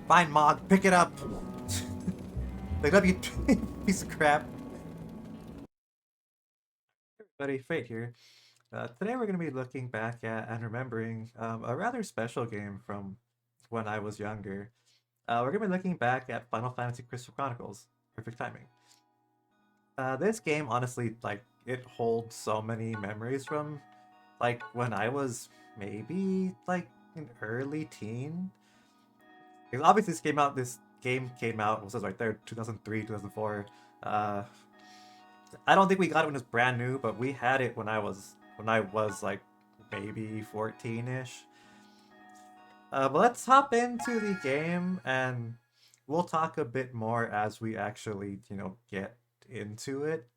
Fine, Mog, pick it up! Pick it up, you piece of crap. Everybody, Fate here. Today we're going to be looking back at and remembering a rather special game from when I was younger. We're going to be looking back at Final Fantasy Crystal Chronicles. Perfect timing. This game, honestly, like, it holds so many memories from, like, when I was maybe, like, an early teen. Because obviously this game came out, it says right there, 2003, 2004. Uh, I don't think we got it when it was brand new, but we had it when I was like maybe 14-ish. But let's hop into the game and we'll talk a bit more as we actually, get into it.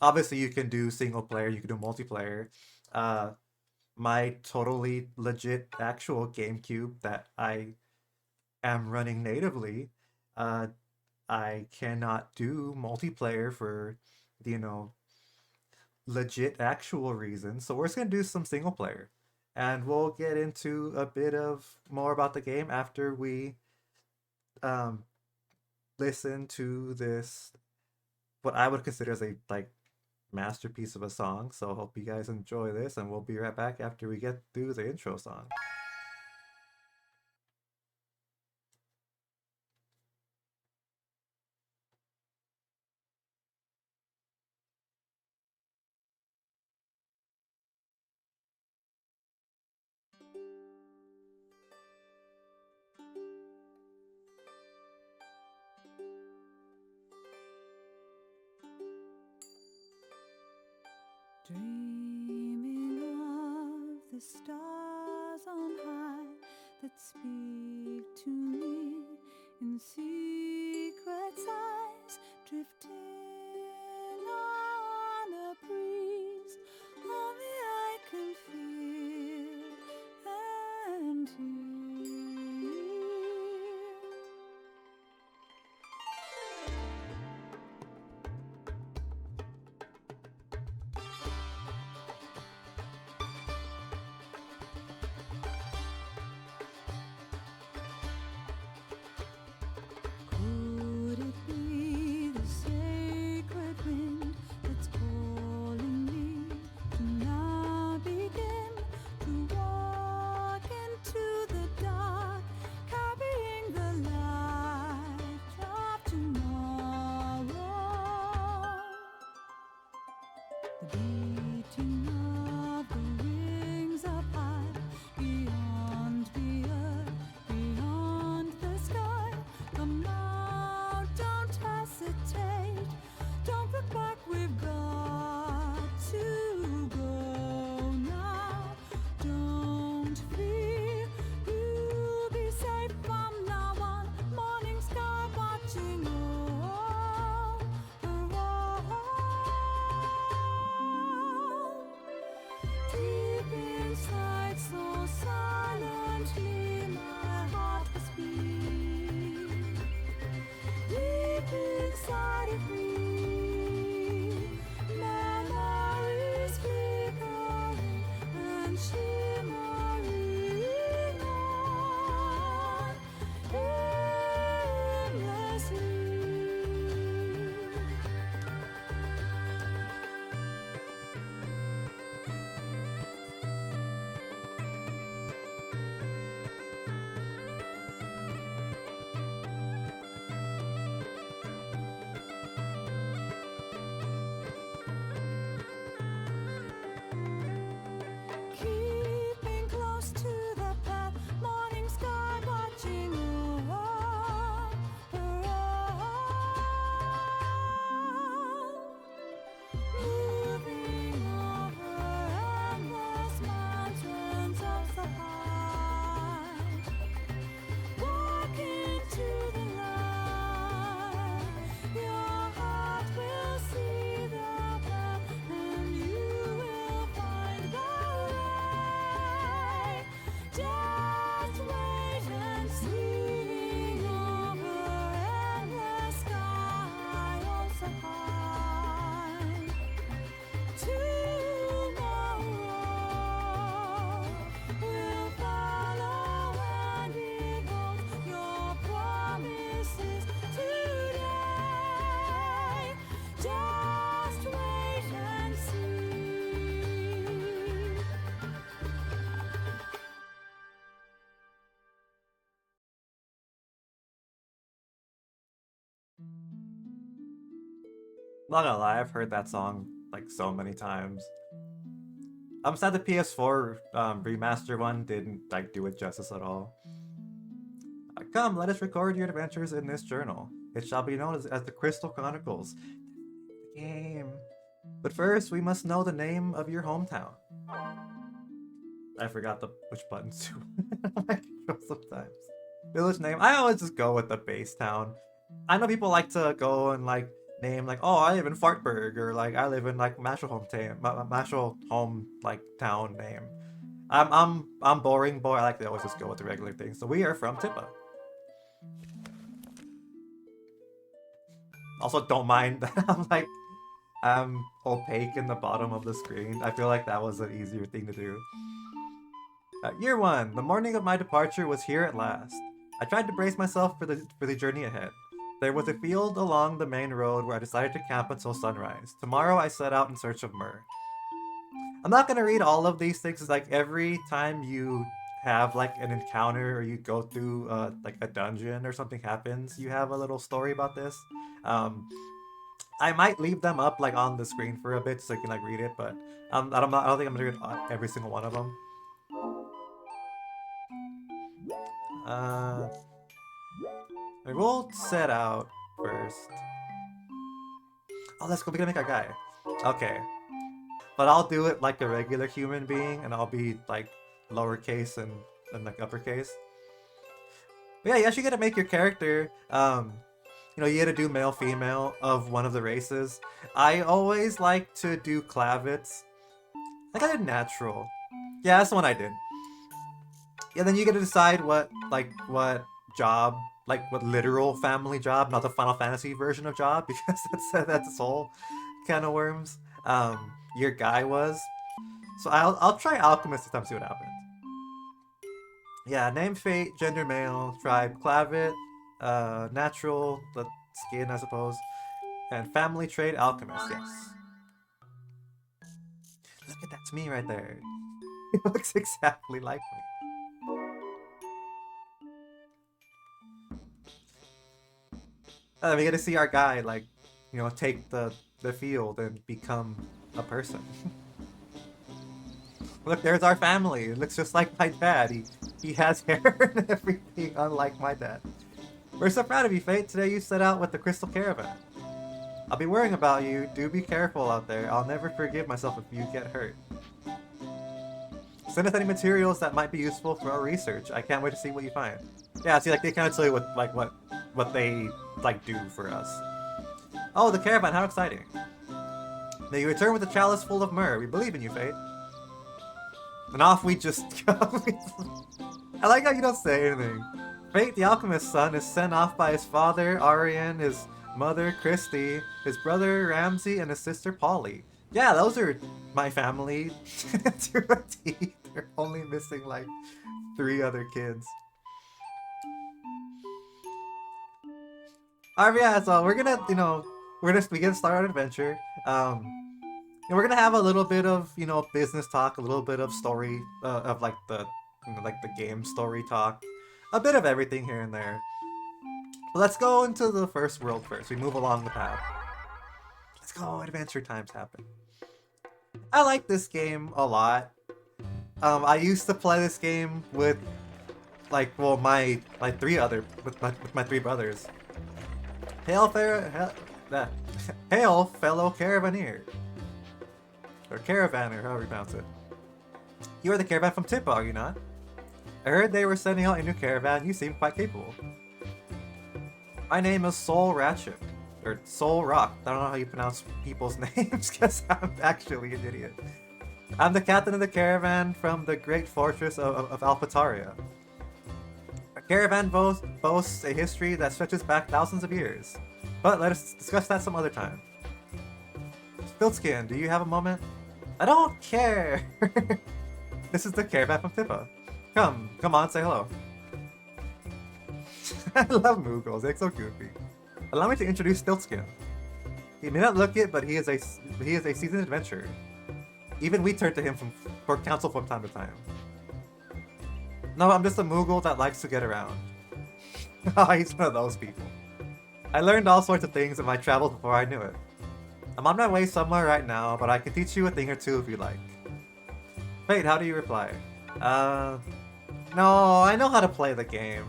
Obviously, you can do single player, you can do multiplayer. Uh, my totally legit actual GameCube that I am running natively, uh, I cannot do multiplayer for, you know, legit actual reasons. So we're just gonna do some single player. And we'll get into a bit of more about the game after we um listen to this what I would consider as a like masterpiece of a song. So hope you guys enjoy this and we'll be right back after we get through the intro song. Dreaming of the stars on high that speak to me in secret sighs, drifting on a breeze. Only I can feel and hear. Not gonna lie, I've heard that song like so many times. I'm sad the PS4 remaster one didn't like do it justice at all. Come, let us record your adventures in this journal. It shall be known as the Crystal Chronicles. Game. But first, we must know the name of your hometown. I forgot which buttons to sometimes. Village name. I always just go with the base town. I know people like to go and like name like, oh, I live in Fartburg, or like I live in like Mashal home like town name. I'm boring boy. I like to always just go with the regular thing. So we are from Tippa. Also, don't mind that I'm opaque in the bottom of the screen. I feel like that was an easier thing to do. Year 1. The morning of my departure was here at last. I tried to brace myself for the journey ahead. There was a field along the main road where I decided to camp until sunrise. Tomorrow I set out in search of myrrh. I'm not gonna read all of these things. It's like every time you have like an encounter or you go through like a dungeon or something happens, you have a little story about this. I might leave them up like on the screen for a bit so you can like read it, but I don't think I'm gonna read every single one of them. We'll set out first. Oh, let's go. We're gonna make our guy. Okay. But I'll do it like a regular human being, and I'll be like lowercase and like uppercase. But yeah, you actually gotta make your character. You know, you gotta do male, female of one of the races. I always like to do Clavits. I think I did natural. Yeah, that's the one I did. Yeah, then you gotta decide what job, like what literal family job, not the Final Fantasy version of job, because that's its whole can of worms. Your guy was. So I'll try alchemist this time, see what happens. Yeah, name, fate, gender, male, tribe, clavit, natural, the skin, I suppose, and family trait, alchemist. Yes. Look at that's me right there. He looks exactly like me. We get to see our guy, like, you know, take the field and become a person. Look, there's our family. It looks just like my dad. He has hair and everything, unlike my dad. We're so proud of you, Fate. Today you set out with the Crystal Caravan. I'll be worrying about you. Do be careful out there. I'll never forgive myself if you get hurt. Send us any materials that might be useful for our research. I can't wait to see what you find. Yeah, see, like they kind of tell you what they like do for us. Oh, the caravan! How exciting! May you return with a chalice full of myrrh. We believe in you, Fate. And off we just go. I like how you don't say anything. Fate, the alchemist's son, is sent off by his father, Arian, his mother, Christy, his brother, Ramsey, and his sister, Polly. Yeah, those are my family to a T. They're only missing like 3 other kids. Alright, yeah, so we're gonna, you know, we gonna start our adventure. And we're gonna have a little bit of, you know, business talk, a little bit of story, of like the, you know, like the game story talk, a bit of everything here and there. But let's go into the first world first. We move along the path. Let's go. Adventure times happen. I like this game a lot. I used to play this game with, like, well, my 3 brothers. Hail, hail, fellow caravaneer. Or caravaner, however you pronounce it. You are the caravan from Tippa, are you not? I heard they were sending out a new caravan. You seem quite capable. My name is Soul Ratchet. Or Soul Rock. I don't know how you pronounce people's names, because I'm actually an idiot. I'm the captain of the caravan from the great fortress of Alpataria. Our caravan boasts a history that stretches back thousands of years. But let us discuss that some other time. Filtskin, do you have a moment? I don't care! This is the caravan from Tippa. Come on, say hello. I love Moogles, they're so goofy. Allow me to introduce Stiltskin. He may not look it, but he is a seasoned adventurer. Even we turn to him for counsel from time to time. No, I'm just a Moogle that likes to get around. Oh, he's one of those people. I learned all sorts of things in my travels before I knew it. I'm on my way somewhere right now, but I can teach you a thing or two if you like. Wait, how do you reply? No, I know how to play the game.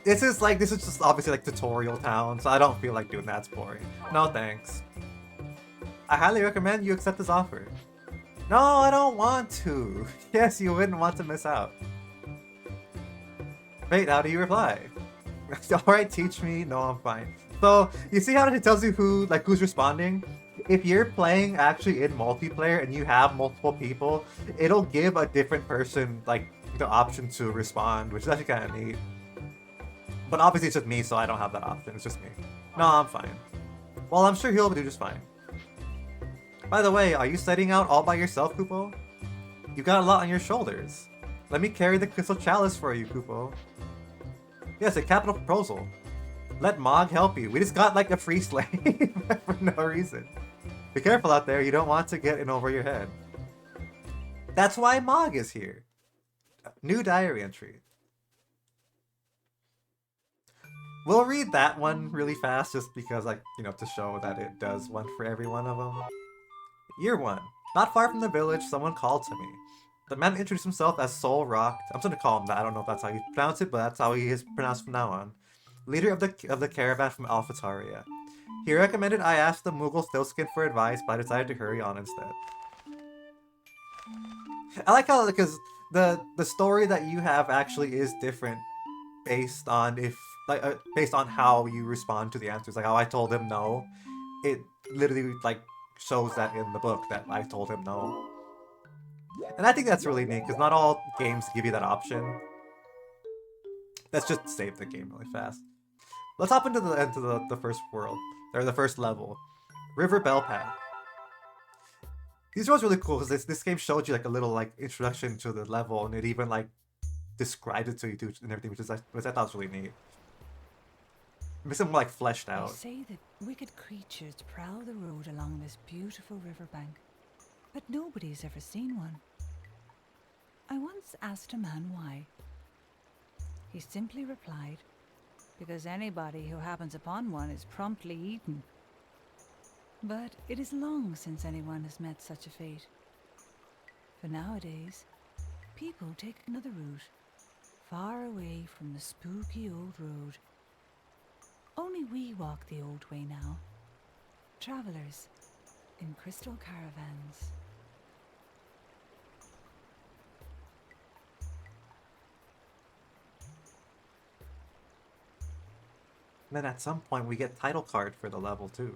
This is just obviously like tutorial town, so I don't feel like doing that. It's boring. No thanks. I highly recommend you accept this offer. No, I don't want to. Yes, you wouldn't want to miss out. Wait, how do you reply? Alright, teach me. No, I'm fine. So, you see how it tells you who's responding? If you're playing actually in multiplayer and you have multiple people, it'll give a different person, like, the option to respond, which is actually kind of neat. But obviously it's just me, so I don't have that option. It's just me. No, I'm fine. Well, I'm sure he'll do just fine. By the way, are you setting out all by yourself, Kupo? You got a lot on your shoulders. Let me carry the crystal chalice for you, Kupo. Yes, a capital proposal. Let Mog help you. We just got like a free slave for no reason. Be careful out there, you don't want to get in over your head. That's why Mog is here. New diary entry. We'll read that one really fast just because, like, you know, to show that it does one for every one of them. Year 1. Not far from the village, someone called to me. The man introduced himself as Soul Rock. I'm just gonna call him that. I don't know if that's how you pronounce it, but that's how he is pronounced from now on. Leader of the caravan from Alphataria. He recommended I ask the Moogle Stillskin for advice, but I decided to hurry on instead. I like how, because the story that you have actually is different based on based on how you respond to the answers. Like how I told him no, it literally like shows that in the book that I told him no. And I think that's really neat because not all games give you that option. Let's just save the game really fast. Let's hop into the first world, or the first level, River Bell Path. These roads are really cool because this game showed you like a little like introduction to the level, and it even like described it to you too and everything, which I thought was really neat. It makes it more like fleshed out. They say that wicked creatures prowl the road along this beautiful riverbank, but nobody's ever seen one. I once asked a man why. He simply replied, because anybody who happens upon one is promptly eaten. But it is long since anyone has met such a fate. For nowadays, people take another route, far away from the spooky old road. Only we walk the old way now, travelers in crystal caravans. And then at some point we get title card for the level too.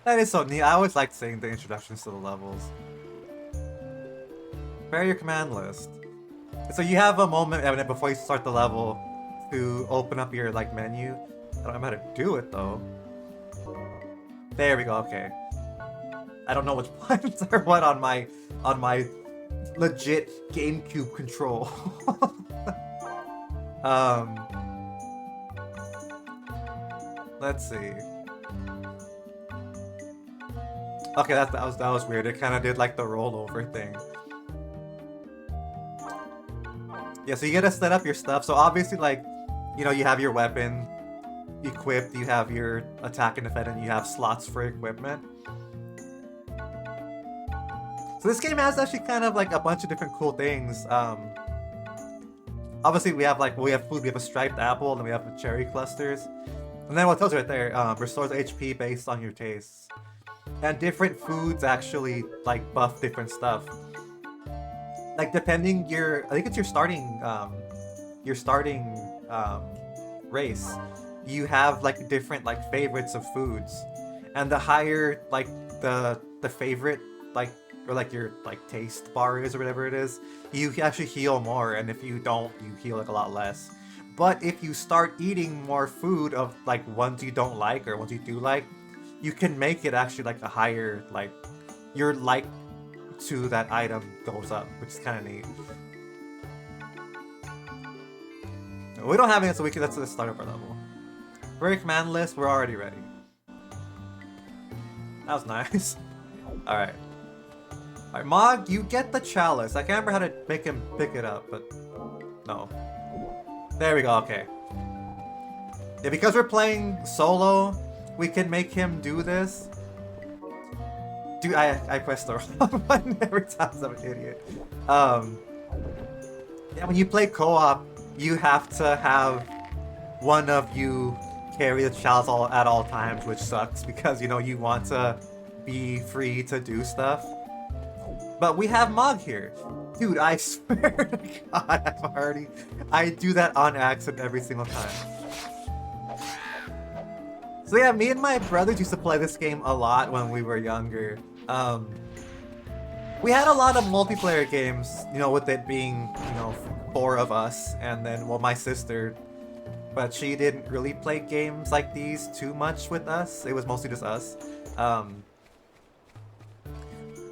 That is so neat. I always liked seeing the introductions to the levels. Prepare your command list. So you have a moment before you start the level to open up your like menu. I don't know how to do it though. There we go. Okay. I don't know which buttons are what on my legit GameCube control. Let's see. Okay, that was weird. It kind of did like the rollover thing. Yeah, so you gotta set up your stuff. So obviously, like, you know, you have your weapon equipped, you have your attack and defend, and you have slots for equipment. So this game has actually kind of like a bunch of different cool things. Obviously we have food, we have a striped apple, and then we have the cherry clusters. And then what it tells you right there, restores HP based on your tastes. And different foods actually like buff different stuff. Like depending I think it's your starting race. You have like different like favorites of foods, and the higher like the favorite like or like your like taste bar is or whatever it is, you actually heal more, and if you don't, you heal like a lot less. But if you start eating more food of like ones you don't like or ones you do like, you can make it actually like a higher like your like to that item goes up, which is kind of neat. We don't have it, so let's start up our level. We're a command list, we're already ready. That was nice. Alright. Alright, Mog, you get the chalice. I can't remember how to make him pick it up, but no. There we go, okay. Yeah, because we're playing solo, we can make him do this. Dude, I pressed the wrong button every time, I'm an idiot. Yeah, when you play co-op, you have to have one of you carry the chalice at all times, which sucks because, you know, you want to be free to do stuff. But we have Mog here. Dude, I swear to God, I do that on accident every single time. So yeah, me and my brothers used to play this game a lot when we were younger. We had a lot of multiplayer games, you know, with it being, you know, 4 of us, and then, well, my sister, but she didn't really play games like these too much with us. It was mostly just us.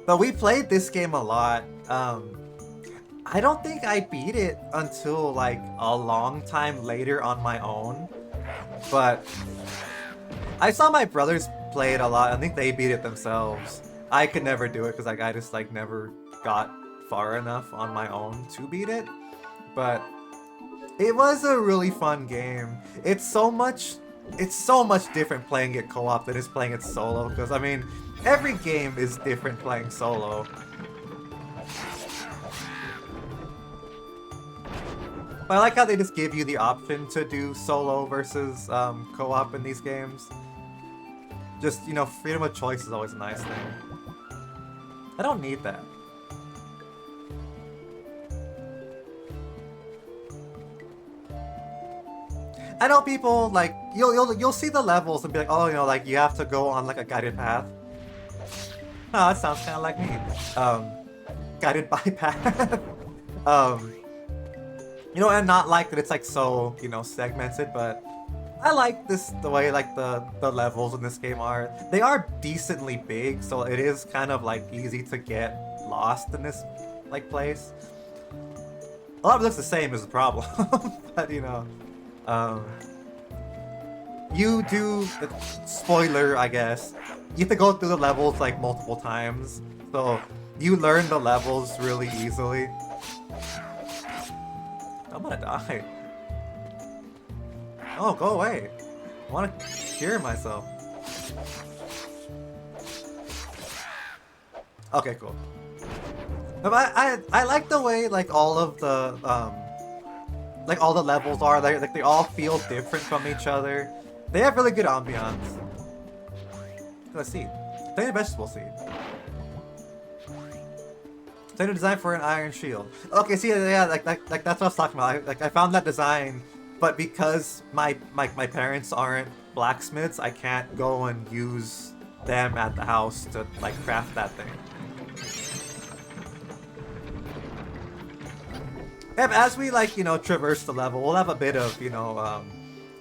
But we played this game a lot. I don't think I beat it until like a long time later on my own, but I saw my brothers play it a lot. I think they beat it themselves. I could never do it because like I just like never got far enough on my own to beat it. But it was a really fun game. It's so much different playing it co-op than it's playing it solo. Because I mean, every game is different playing solo. But I like how they just give you the option to do solo versus co-op in these games. Just, you know, freedom of choice is always a nice thing. I don't need that. I know people like you'll see the levels and be like, oh, you know, like you have to go on like a guided path. Oh, that sounds kind of like me. Guided by path. You know, and not like that it's like so, you know, segmented, but I like the way like the levels in this game are. They are decently big, so it is kind of like easy to get lost in this like place. A lot of it looks the same is the problem, but you know, you do, spoiler I guess, you have to go through the levels like multiple times, so you learn the levels really easily. I'm gonna die. Oh, go away. I want to cure myself. Okay, cool. But I like the way like all of the like all the levels are like they all feel different from each other. They have really good ambiance. Let's see. Potato vegetable seed. Potato design for an iron shield. Okay, see, yeah, like that's what I was talking about. I found that design. But because my parents aren't blacksmiths, I can't go and use them at the house to like craft that thing. Yeah, as we like, you know, traverse the level, we'll have a bit of, you know,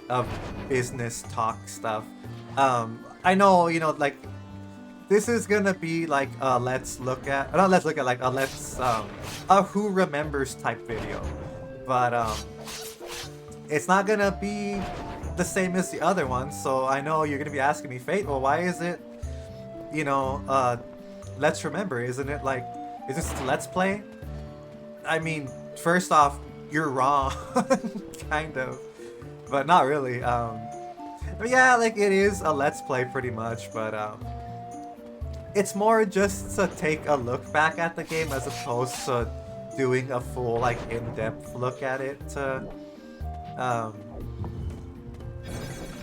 of business talk stuff. I know, you know, like this is gonna be like a let's look at, not let's look at, like a let's a who remembers type video, but it's not gonna be the same as the other ones, so I know you're gonna be asking me, Fate, well, why is it, you know, let's remember, isn't it like, is this let's play? I mean, first off, you're wrong, kind of, but not really. But yeah, like it is a let's play pretty much, but it's more just to take a look back at the game as opposed to doing a full like in-depth look at it to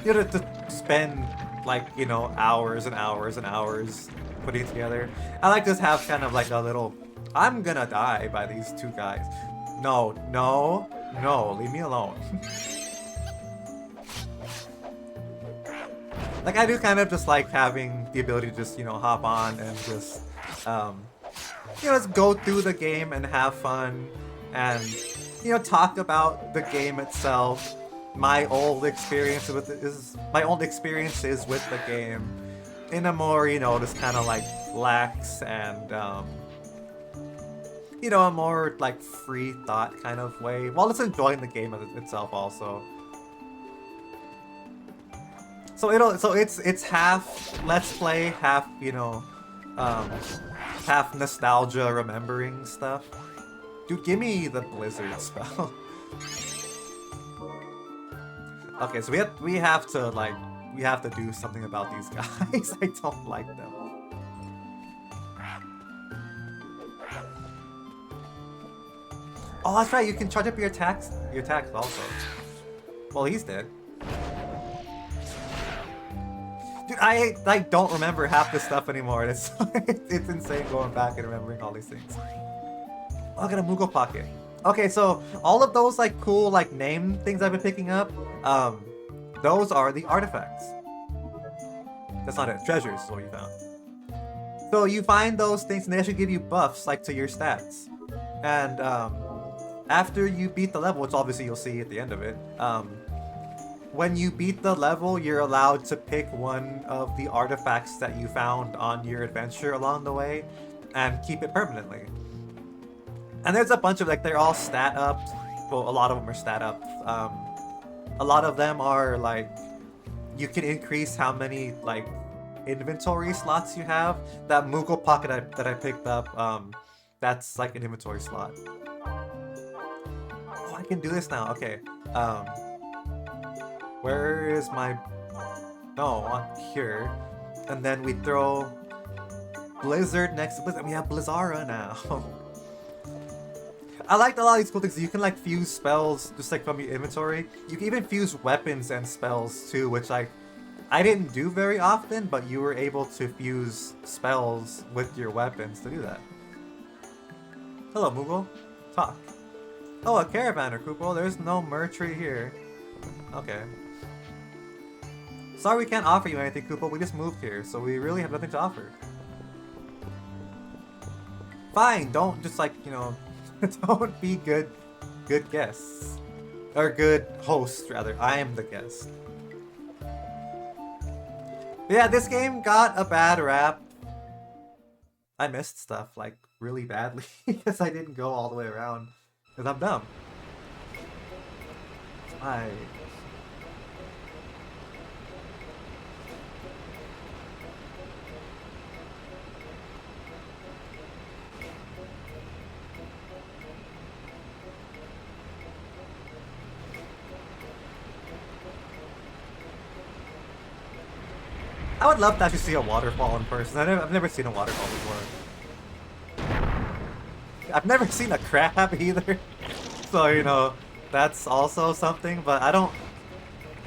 you know, to spend like, you know, hours and hours and hours putting it together. I like to have kind of like a little, I'm gonna die by these 2 guys. No, no, no, leave me alone. Like I do kind of just like having the ability to just, you know, hop on and just you know, just go through the game and have fun and, you know, talk about the game itself, my old experiences with the game in a more, you know, just kind of like lax and you know, a more like free thought kind of way while just enjoying the game itself also. So it's half let's play, half, you know, half nostalgia remembering stuff. Dude, give me the blizzard spell. Okay, so we have to do something about these guys. I don't like them. Oh, that's right. You can charge up your attacks also. Well, he's dead. Dude, I don't remember half this stuff anymore. It's it's insane going back and remembering all these things. Oh, I got a Moogle pocket. Okay, so all of those like cool like name things I've been picking up, those are the artifacts. That's not it. Treasures is what you found. So you find those things and they actually give you buffs like to your stats. And after you beat the level, which obviously you'll see at the end of it, when you beat the level, you're allowed to pick one of the artifacts that you found on your adventure along the way and keep it permanently. And there's a bunch of like, they're all stat up. Well, a lot of them are stat up. A lot of them are like, you can increase how many like inventory slots you have. That Moogle pocket that I picked up, that's like an inventory slot. Oh, I can do this now. Okay. Where is my... No, on here. And then we throw Blizzard next to Blizzard. We have Blizzara now. I liked a lot of these cool things. You can like fuse spells just like from your inventory. You can even fuse weapons and spells too, which like I didn't do very often, but you were able to fuse spells with your weapons to do that. Hello, Moogle. Talk. Oh, a caravaner, Koopo. There's no merchant here. Okay. Sorry we can't offer you anything, Koopa. We just moved here, so we really have nothing to offer. Fine, don't just like, you know, don't be good guests. Or good hosts, rather. I am the guest. Yeah, this game got a bad rap. I missed stuff, like, really badly, because I didn't go all the way around. Because I'm dumb. I would love to actually see a waterfall in person. I've never seen a waterfall before. I've never seen a crab either. So, you know, that's also something, but I don't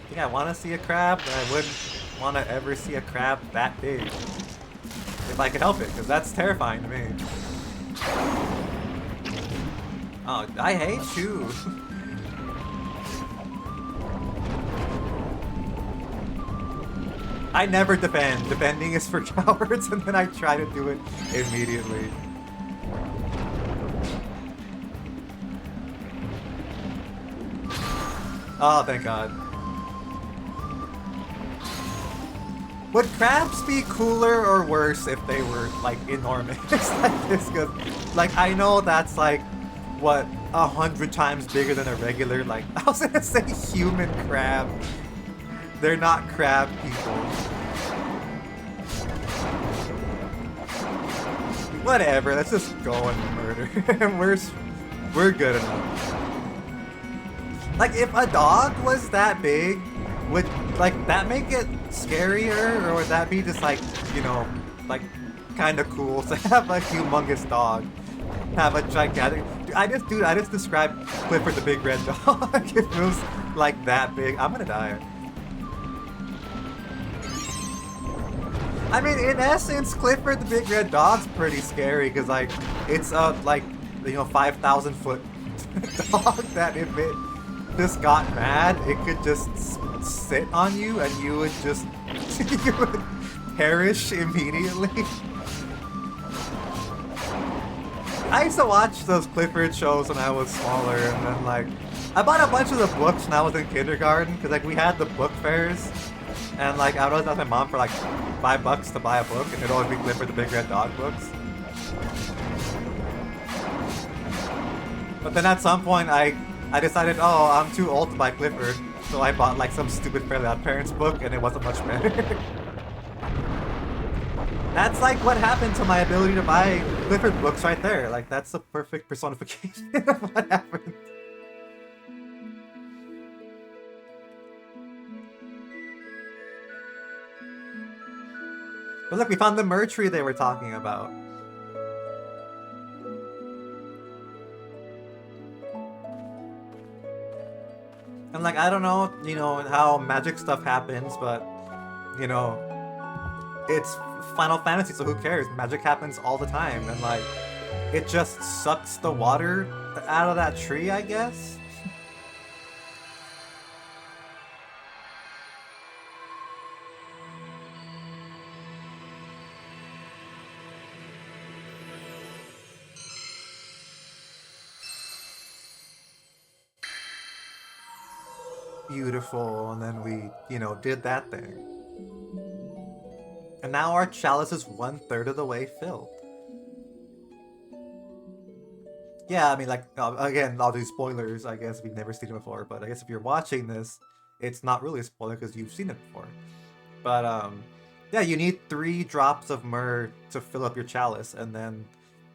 think I want to see a crab. I wouldn't want to ever see a crab that big. If I could help it, because that's terrifying to me. Oh, I hate you. I never defend. Defending is for cowards, and then I try to do it immediately. Oh, thank God. Would crabs be cooler or worse if they were, like, enormous like this? Because, like, I know that's, like, what, 100 times bigger than a regular, like, I was gonna say human crab. They're not crab people. Whatever, let's just go and murder. We're good enough. Like, if a dog was that big, would, like, that make it scarier? Or would that be just, like, you know, like, kind of cool to have a humongous dog? Have a gigantic... Dude, I just described Clifford the Big Red Dog. If it was, like, that big. I'm gonna die. I mean, in essence, Clifford the Big Red Dog's pretty scary, because, like, it's a, like, you know, 5,000 foot dog that if it just got mad, it could just sit on you and you would just, you would perish immediately. I used to watch those Clifford shows when I was smaller, and then, like, I bought a bunch of the books when I was in kindergarten, because, like, we had the book fairs. And like, I would always ask my mom for like $5 to buy a book, and it'd always be Clifford the Big Red Dog books. But then at some point, I decided, oh, I'm too old to buy Clifford, so I bought like some stupid Fairly Odd Parents book, and it wasn't much better. That's like what happened to my ability to buy Clifford books right there. Like, that's the perfect personification of what happened. But look, we found the mer tree they were talking about. And like, I don't know, how magic stuff happens, but, you know, it's Final Fantasy, so who cares? Magic happens all the time, and like, it just sucks the water out of that tree, I guess? Beautiful, and then we, did that thing. And now our chalice is 1/3 of the way filled. Yeah, I mean, like, again, I'll do spoilers, I guess, if you've never seen it before, but I guess if you're watching this, it's not really a spoiler because you've seen it before. But, yeah, you need 3 drops of myrrh to fill up your chalice, and then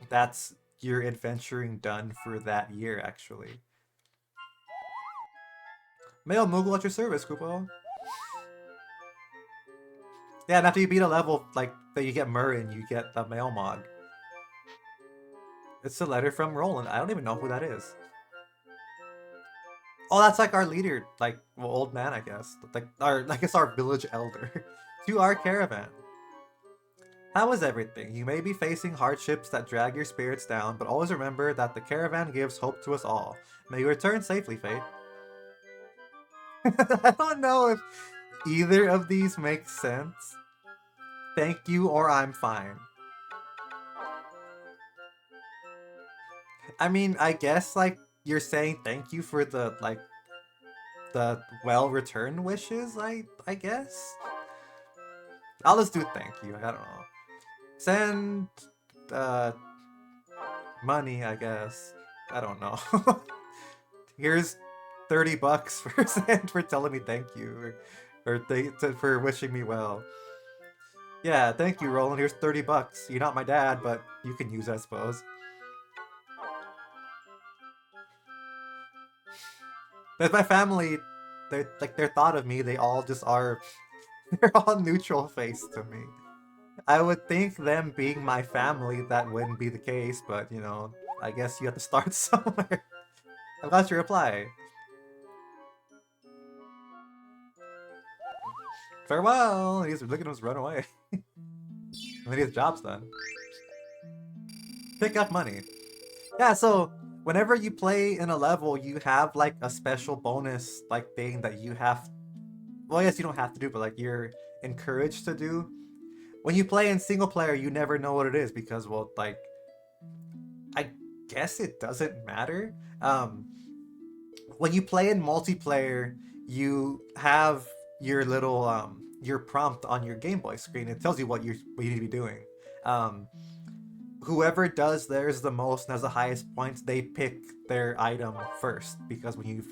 that's your adventuring done for that year, actually. Male Moogle at your service, Kupo. Yeah, and after you beat a level, like, that you get myrrh and you get the male Mog. It's a letter from Roland. I don't even know who that is. Oh, that's like our leader, like, well, old man, I guess. Like, I guess our village elder. To our caravan. How is everything? You may be facing hardships that drag your spirits down, but always remember that the caravan gives hope to us all. May you return safely, Fate. I don't know if either of these makes sense. Thank you or I'm fine. I mean, I guess, like, you're saying thank you for the, like, the well-returned wishes, I guess? I'll just do thank you, I don't know. Send, money, I guess. I don't know. Here's $30 for telling me thank you, or for wishing me well. Yeah, thank you, Roland. Here's $30. You're not my dad, but you can use it, I suppose. But my family, their thought of me, they all just are, they're all neutral face to me. I would think them being my family, that wouldn't be the case, but, I guess you have to start somewhere. I got your reply. Farewell! He's looking at us run away. And then his job's done. Pick up money. Yeah, so whenever you play in a level, you have like a special bonus like thing that you have. Well, yes, you don't have to do, but like you're encouraged to do. When you play in single player, you never know what it is because, well, like, I guess it doesn't matter. When you play in multiplayer, you have your little your prompt on your Game Boy screen. It tells you what you need to be doing. Whoever does theirs the most and has the highest points, they pick their item first because when you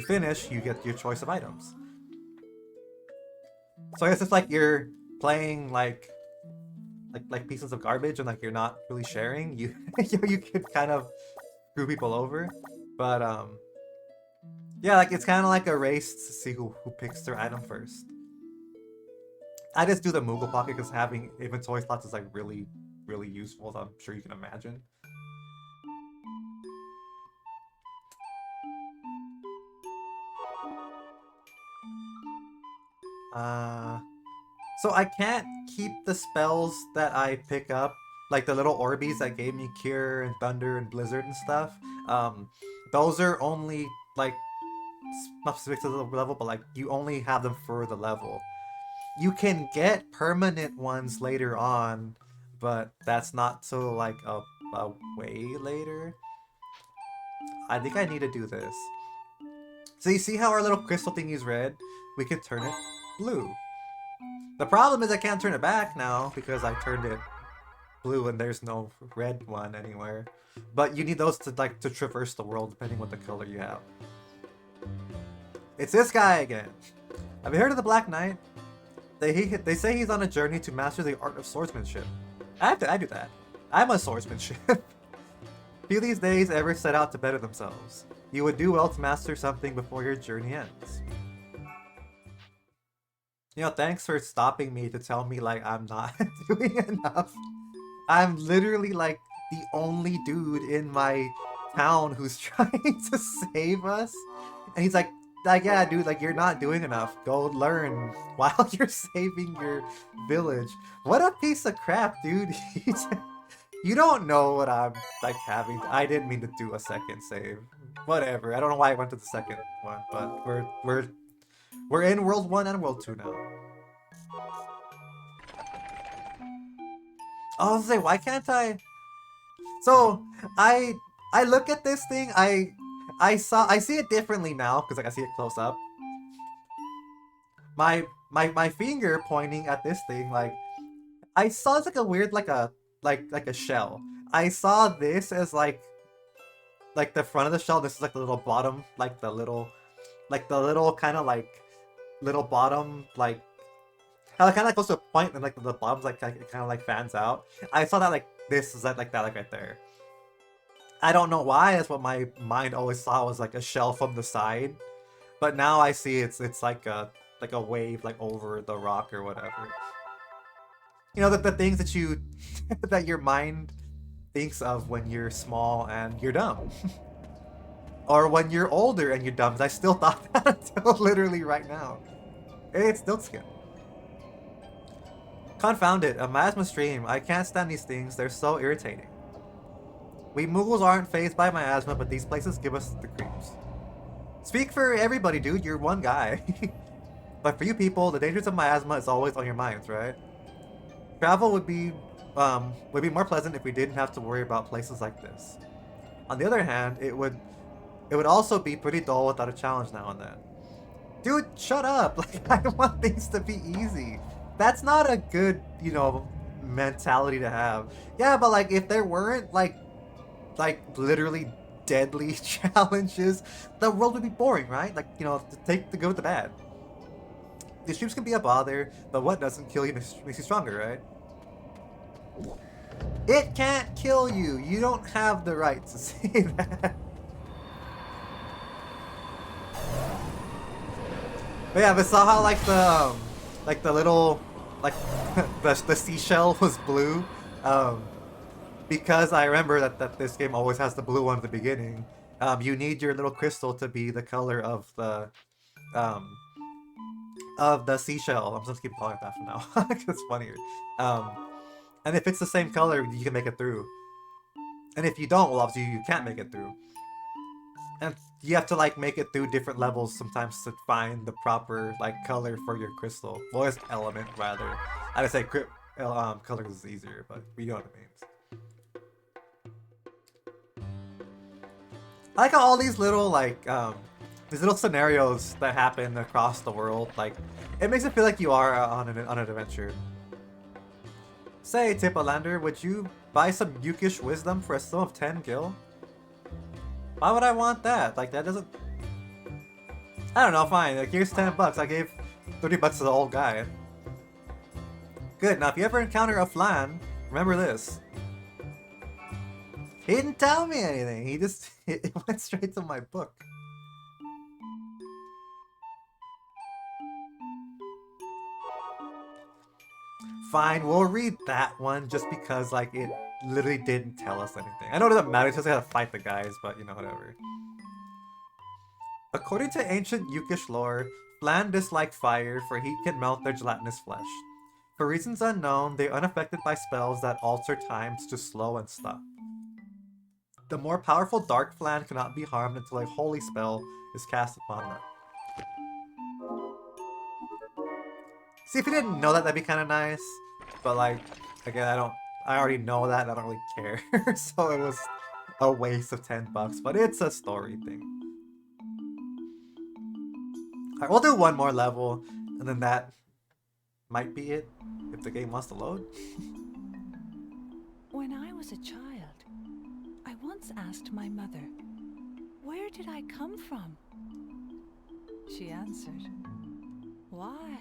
finish, you get your choice of items. So I guess it's like you're playing like pieces of garbage and like you're not really sharing. You you could kind of screw people over, but yeah, like it's kind of like a race to see who picks their item first. I just do the Moogle Pocket because having inventory slots is like really useful, as I'm sure you can imagine. So I can't keep the spells that I pick up, like the little Orbeez that gave me Cure and Thunder and Blizzard and stuff. Those are only like not specific to the level, but like you only have them for the level. You can get permanent ones later on, but that's not till like a way later. I think I need to do this. So you see how our little crystal thingy is red? We can turn it blue. The problem is I can't turn it back now because I turned it blue and there's no red one anywhere. But you need those to traverse the world depending what the color you have. It's this guy again. Have you heard of the Black Knight? They say he's on a journey to master the art of swordsmanship. I do that. I'm a swordsmanship. Few these days ever set out to better themselves. You would do well to master something before your journey ends. You know, thanks for stopping me to tell me like I'm not doing enough. I'm literally like the only dude in my town who's trying to save us. And he's like, yeah, dude, like you're not doing enough. Go learn while you're saving your village. What a piece of crap, dude. You don't know what I'm like having. I didn't mean to do a second save. Whatever. I don't know why I went to the second one, but we're in World 1 and World 2 now. Oh, I was say, why can't I? So I I look at this thing. I see it differently now because like I see it close up. My finger pointing at this thing like I saw it's like a weird like a shell. I saw this as like the front of the shell. This is like the little bottom, like the little kind of like little bottom like how it kind of like goes to a point and like the bottom's like it kind of like fans out. I saw that like this is like that like right there. I don't know why. That's what my mind always saw was like a shell from the side, but now I see it's like a wave like over the rock or whatever. You know the things that you that your mind thinks of when you're small and you're dumb, or when you're older and you're dumb. I still thought that until literally right now. It's still skin. Confound it, a miasma stream. I can't stand these things. They're so irritating. We Muggles aren't phased by miasma, but these places give us the creeps. Speak for everybody, dude. You're one guy. But for you people, the dangers of miasma is always on your minds, right? Travel would be more pleasant if we didn't have to worry about places like this. On the other hand, it would also be pretty dull without a challenge now and then. Dude, shut up! Like I want things to be easy. That's not a good, you know, mentality to have. Yeah, but like if there weren't like literally deadly challenges, the world would be boring, right? Like, you know, to take the good with the bad. The streams can be a bother, but what doesn't kill you makes you stronger, right? It can't kill you. You don't have the right to say that. But yeah, but saw how like the little like the seashell was blue. Because I remember that this game always has the blue one at the beginning. You need your little crystal to be the color um of the seashell. I'm just gonna keep calling it that from now because it's funnier. Um, and if it's the same color, you can make it through. And if you don't, well, obviously you can't make it through. And you have to like make it through different levels sometimes to find the proper like color for your crystal. Well, it's element rather. I'd say colors is easier, but you know what it means. I like how all these little scenarios that happen across the world, like it makes it feel like you are on an adventure. Say, Tipolander, would you buy some Yukish wisdom for a sum of 10 gil? Why would I want that? Like that doesn't. I don't know. Fine. Like here's 10 bucks. I gave 30 bucks to the old guy. Good. Now, if you ever encounter a flan, remember this. He didn't tell me anything. He just it went straight to my book. Fine, we'll read that one just because like it literally didn't tell us anything. I know it doesn't matter. It's just how to fight the guys, but you know whatever. According to ancient Yukish lore, flan dislike fire for heat can melt their gelatinous flesh. For reasons unknown, they are unaffected by spells that alter times to slow and stop. The more powerful dark flan cannot be harmed until a holy spell is cast upon them. See, if you didn't know that, that'd be kind of nice. But like, again, I already know that and I don't really care. So it was a waste of 10 bucks, but it's a story thing. Alright, we'll do one more level, and then that might be it, if the game wants to load. When I was a child, I once asked my mother, "Where did I come from?" She answered, "Why,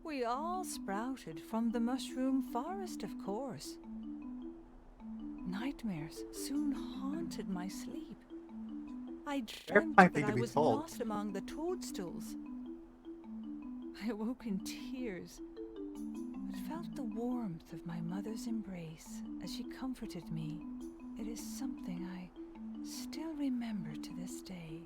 We all sprouted from the mushroom forest, of course. Nightmares soon haunted my sleep. I dreamt Terrifying that thing to I be was told. lost among the toadstools. I awoke in tears, but felt the warmth of my mother's embrace as she comforted me. It is something I still remember to this day.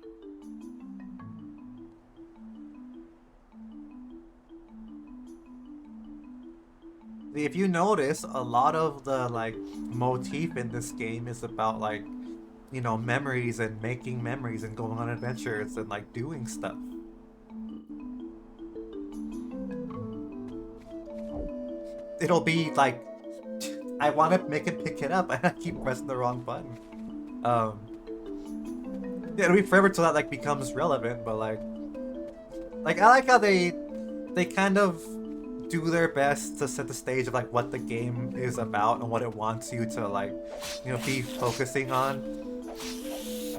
If you notice, a lot of the like motif in this game is about like, you know, memories and making memories and going on adventures and like doing stuff. It'll be like, I want to make it pick it up and I keep pressing the wrong button. Yeah, it'll be forever till that like becomes relevant, but like I like how they kind of do their best to set the stage of like what the game is about and what it wants you to like, you know, be focusing on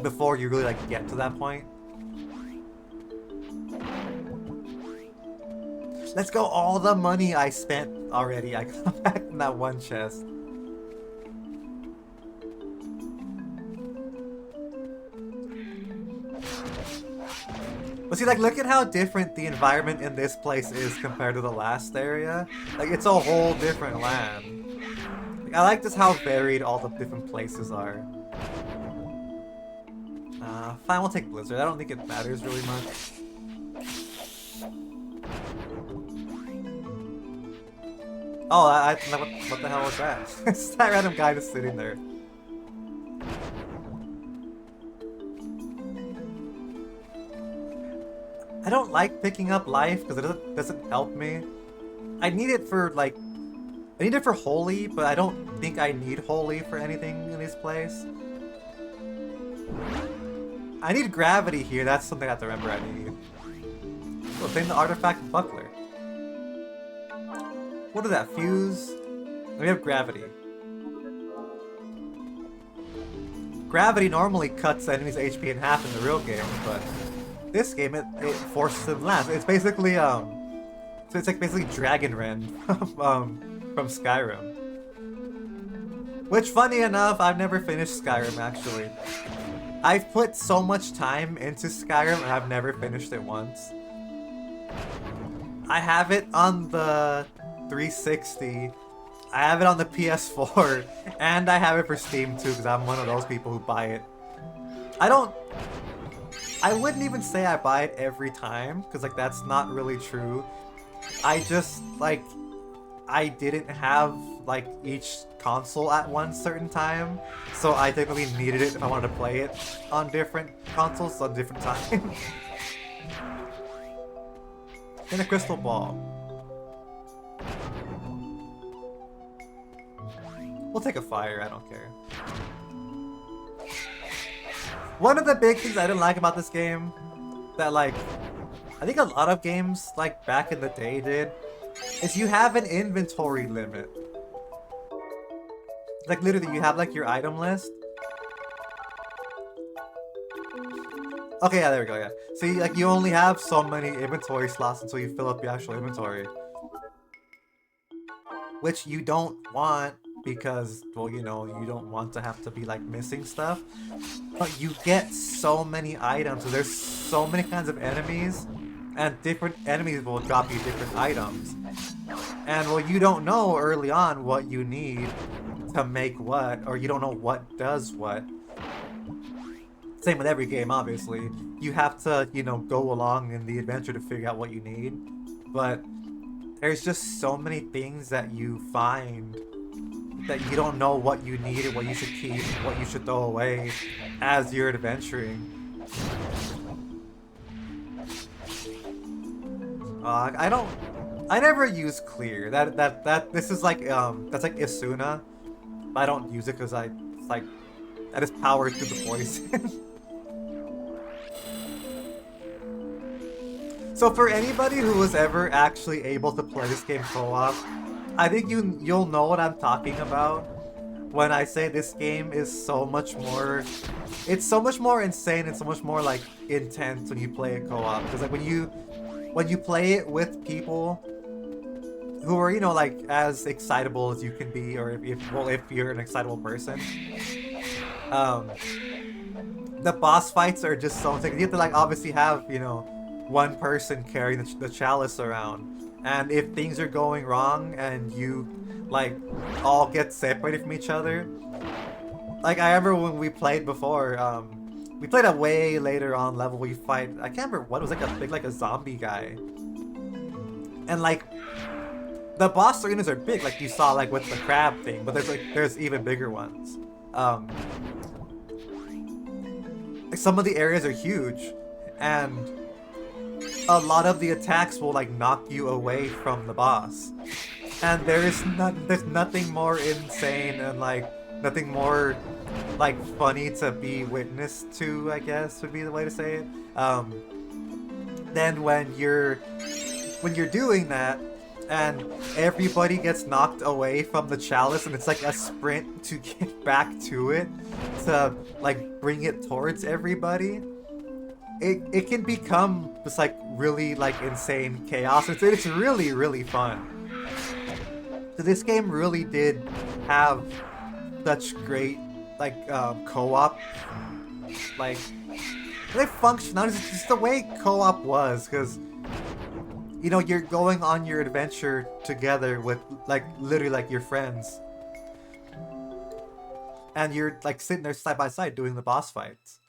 before you really like get to that point. Let's go, all the money I spent already. I got back in that one chest. But see, like, look at how different the environment in this place is compared to the last area. Like, it's a whole different land. Like, I like just how varied all the different places are. Fine, we'll take Blizzard. I don't think it matters really much. Oh, what the hell was that? It's that random guy just sitting there. I don't like picking up life because it doesn't help me. I need it for like, I need it for holy, but I don't think I need holy for anything in this place. I need gravity here. That's something I have to remember I need. Oh, obtain the artifact buckler. What is that? Fuse? We have gravity. Gravity normally cuts enemies' HP in half in the real game, but this game it forces them last. It's basically so it's like basically Dragon Rend from Skyrim. Which, funny enough, I've never finished Skyrim actually. I've put so much time into Skyrim and I've never finished it once. I have it on the 360, I have it on the PS4, and I have it for Steam too because I'm one of those people who buy it. I wouldn't even say I buy it every time because like that's not really true. I just like, I didn't have like each console at one certain time, so I technically needed it if I wanted to play it on different consoles on different times. In a crystal ball. We'll take a fire, I don't care. One of the big things I didn't like about this game, that like, I think a lot of games like back in the day did, is you have an inventory limit. Like literally you have like your item list. Okay, yeah, there we go, yeah. See, like you only have so many inventory slots until you fill up your actual inventory. Which you don't want because, well, you know, you don't want to have to be like missing stuff. But you get so many items, so there's so many kinds of enemies, and different enemies will drop you different items. And well, you don't know early on what you need to make what, or you don't know what does what. Same with every game, obviously. You have to, you know, go along in the adventure to figure out what you need. But there's just so many things that you find that you don't know what you need and what you should keep, what you should throw away as you're adventuring. I never use clear. This is like, that's like Isuna. I don't use it because it's like, I just power through the poison. So for anybody who was ever actually able to play this game co-op, I think you'll know what I'm talking about when I say this game is so much more, it's so much more insane and so much more like intense when you play it co-op. Because like when you play it with people, who are, you know, like as excitable as you can be, or if you're an excitable person. Um, the boss fights are just so sick. You have to like obviously have, you know, one person carrying the chalice around, and if things are going wrong and you like all get separated from each other, like I remember when we played before, we played a way later on level. We fight, I can't remember what it was, like a big, like a zombie guy, and like the boss arenas are big, like you saw like with the crab thing, but there's even bigger ones. Um, like some of the areas are huge, and a lot of the attacks will like knock you away from the boss. And there's nothing more insane and like nothing more like funny to be witness to, I guess would be the way to say it. Then when you're doing that and everybody gets knocked away from the chalice and it's like a sprint to get back to it to like bring it towards everybody. It can become just like really like insane chaos. It's really really fun. So this game really did have such great like co-op, like they function. It's just the way co-op was, because you know you're going on your adventure together with like literally like your friends, and you're like sitting there side by side doing the boss fights.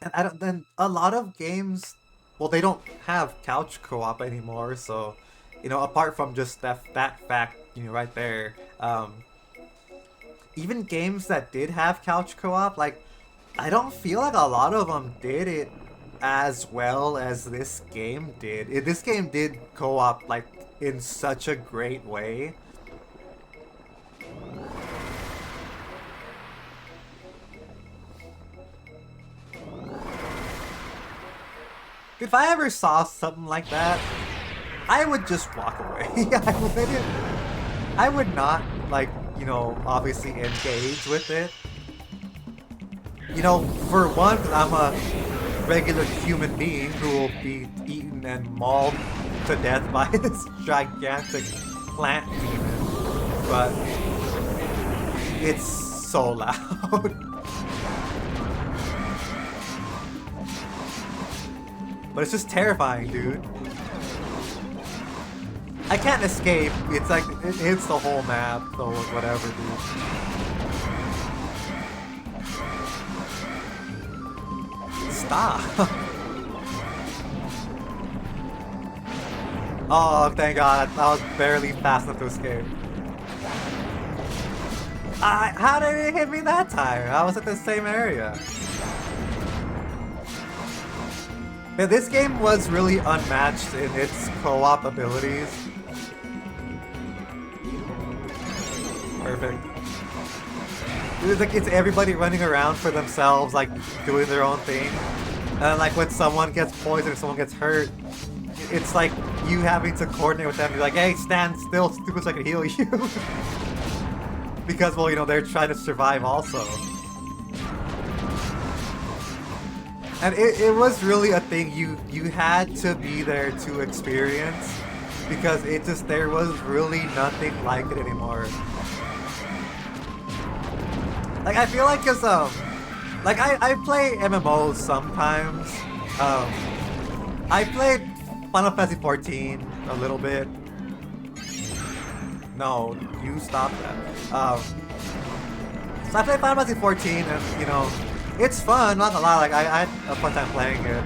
And I don't. Then a lot of games, well, they don't have couch co-op anymore. So, you know, apart from just that fact, you know, right there, even games that did have couch co-op, like I don't feel like a lot of them did it as well as this game did. This game did co-op like in such a great way. If I ever saw something like that, I would just walk away. I would not, like, you know, obviously engage with it. You know, for one, because I'm a regular human being who will be eaten and mauled to death by this gigantic plant demon. But it's so loud. But it's just terrifying, dude. I can't escape. It's like, it hits the whole map, so whatever, dude. Stop. Oh, thank God. I was barely fast enough to escape. How did it hit me that time? I was at the same area. Yeah, this game was really unmatched in its co-op abilities. Perfect. It's everybody running around for themselves, like doing their own thing. And like when someone gets poisoned or someone gets hurt, it's like you having to coordinate with them. Be like, hey, stand still, stupid, so I can heal you. Because, well, you know, they're trying to survive also. And it was really a thing you had to be there to experience, because there was really nothing like it anymore. Like I feel like like I play MMOs sometimes. I played Final Fantasy 14 a little bit. No, you stop that. So I played Final Fantasy 14 and, you know, it's fun, not gonna lie, like I had a fun time playing it.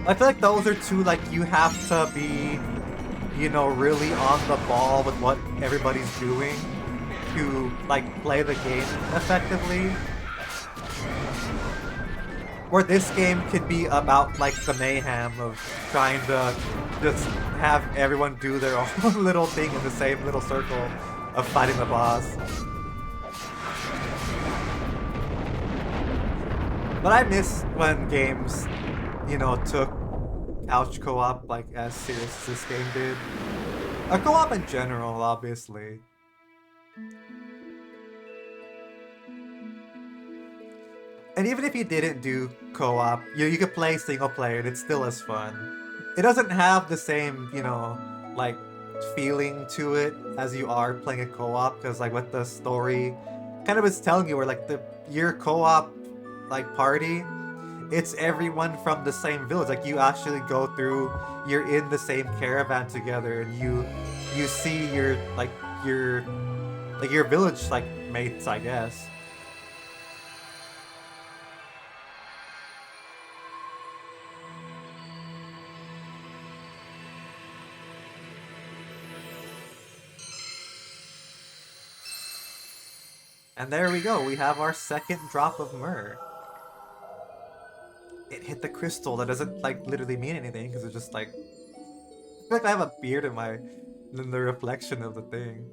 I feel like those are two, like, you have to be, you know, really on the ball with what everybody's doing to, like, play the game effectively. Where this game could be about, like, the mayhem of trying to just have everyone do their own little thing in the same little circle of fighting the boss. But I miss when games, you know, took couch co-op like as serious as this game did. A co-op in general, obviously. And even if you didn't do co-op, you could play single player and it's still as fun. It doesn't have the same, you know, like feeling to it as you are playing a co-op, because like what the story kind of is telling you, or like your co-op like party, it's everyone from the same village. Like you actually go through, you're in the same caravan together, and you see your village like mates, I guess. And there we go. We have our second drop of myrrh. It hit the crystal. That doesn't like literally mean anything because it's just like I feel like I have a beard in the reflection of the thing.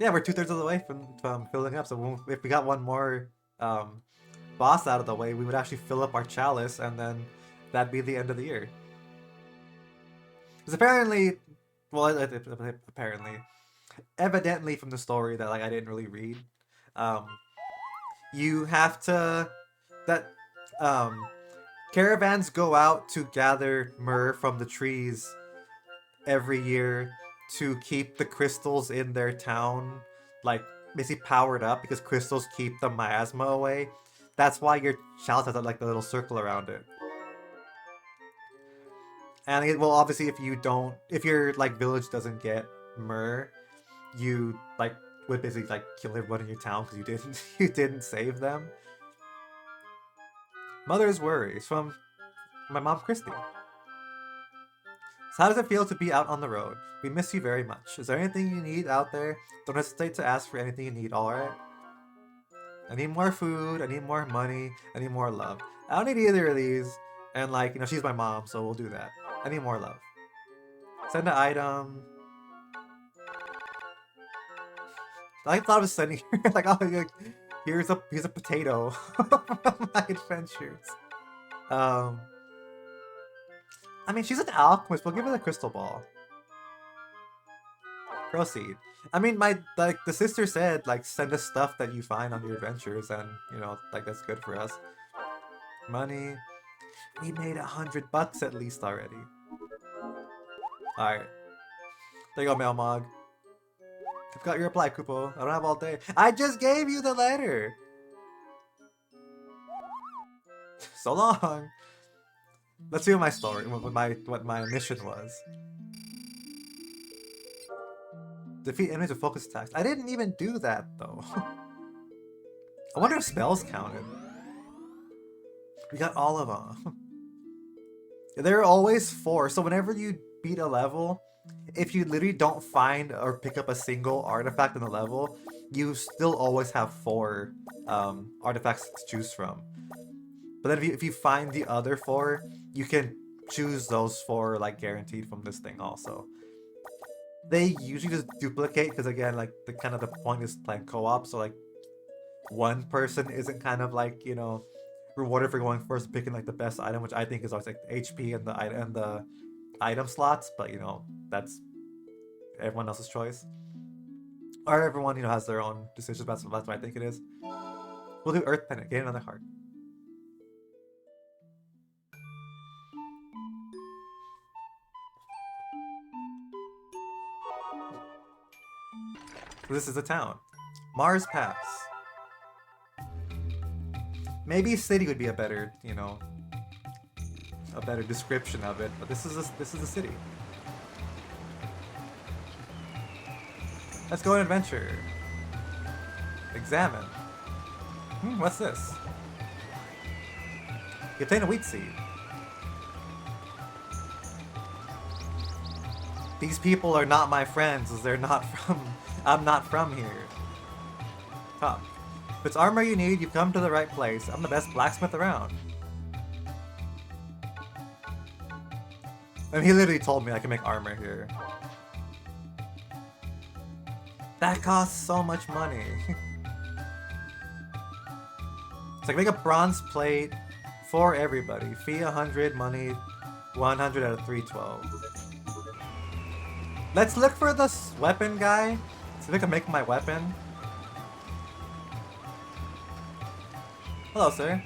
Yeah, we're 2/3 of the way from filling up. So if we got one more um, boss out of the way, we would actually fill up our chalice, and then that'd be the end of the year. Because apparently, well, apparently, evidently from the story that like I didn't really read, um, you have to that caravans go out to gather myrrh from the trees every year to keep the crystals in their town like basically powered up, because crystals keep the miasma away. That's why your chalice has like the little circle around it. And well, obviously, if your like village doesn't get myrrh, you like would basically like kill everyone in your town because you didn't you didn't save them. Mother's worries from my mom, Christy. So how does it feel to be out on the road? We miss you very much. Is there anything you need out there? Don't hesitate to ask for anything you need, alright? I need more food, I need more money, I need more love. I don't need either of these. And like, she's my mom, so we'll do that. I need more love. Send an item. I thought I was sending her like, oh, like, here's a potato from my adventures. I mean, she's an alchemist. We'll give her the crystal ball. Proceed. I mean, the sister said like send us stuff that you find on your adventures, and like that's good for us. Money. We made $100 at least already. All right. There you go, Melmog. I've got your reply, Kupo. I don't have all day. I just gave you the letter. So long. Let's see what my story, what my mission was. Defeat enemies with focus attacks. I didn't even do that though. I wonder if spells counted. We got all of them. There are always 4, so whenever you beat a level, if you literally don't find or pick up a single artifact in the level, you still always have 4 artifacts to choose from. But then if you find the other 4, you can choose those 4 like guaranteed from this thing also. They usually just duplicate because again, like the point is playing co-op, so like one person isn't kind of like rewarded for going first, picking like the best item, which I think is always like the HP and the item slots, but that's everyone else's choice. Or everyone has their own decisions. That's what I think it is. We'll do Earth Pendant. Get another heart. So this is the town. Mars Pass. Maybe city would be a better, a better description of it, but this is a city. Let's go on an adventure. Examine. What's this? You obtain a wheat seed. These people are not my friends, as they're not from. I'm not from here. Talk. If it's armor you need, you've come to the right place. I'm the best blacksmith around. And he literally told me I can make armor here. That costs so much money. It's like make a bronze plate for everybody. Fee 100, money 100 out of 312. Let's look for this weapon guy. See if I can make my weapon. Hello, sir.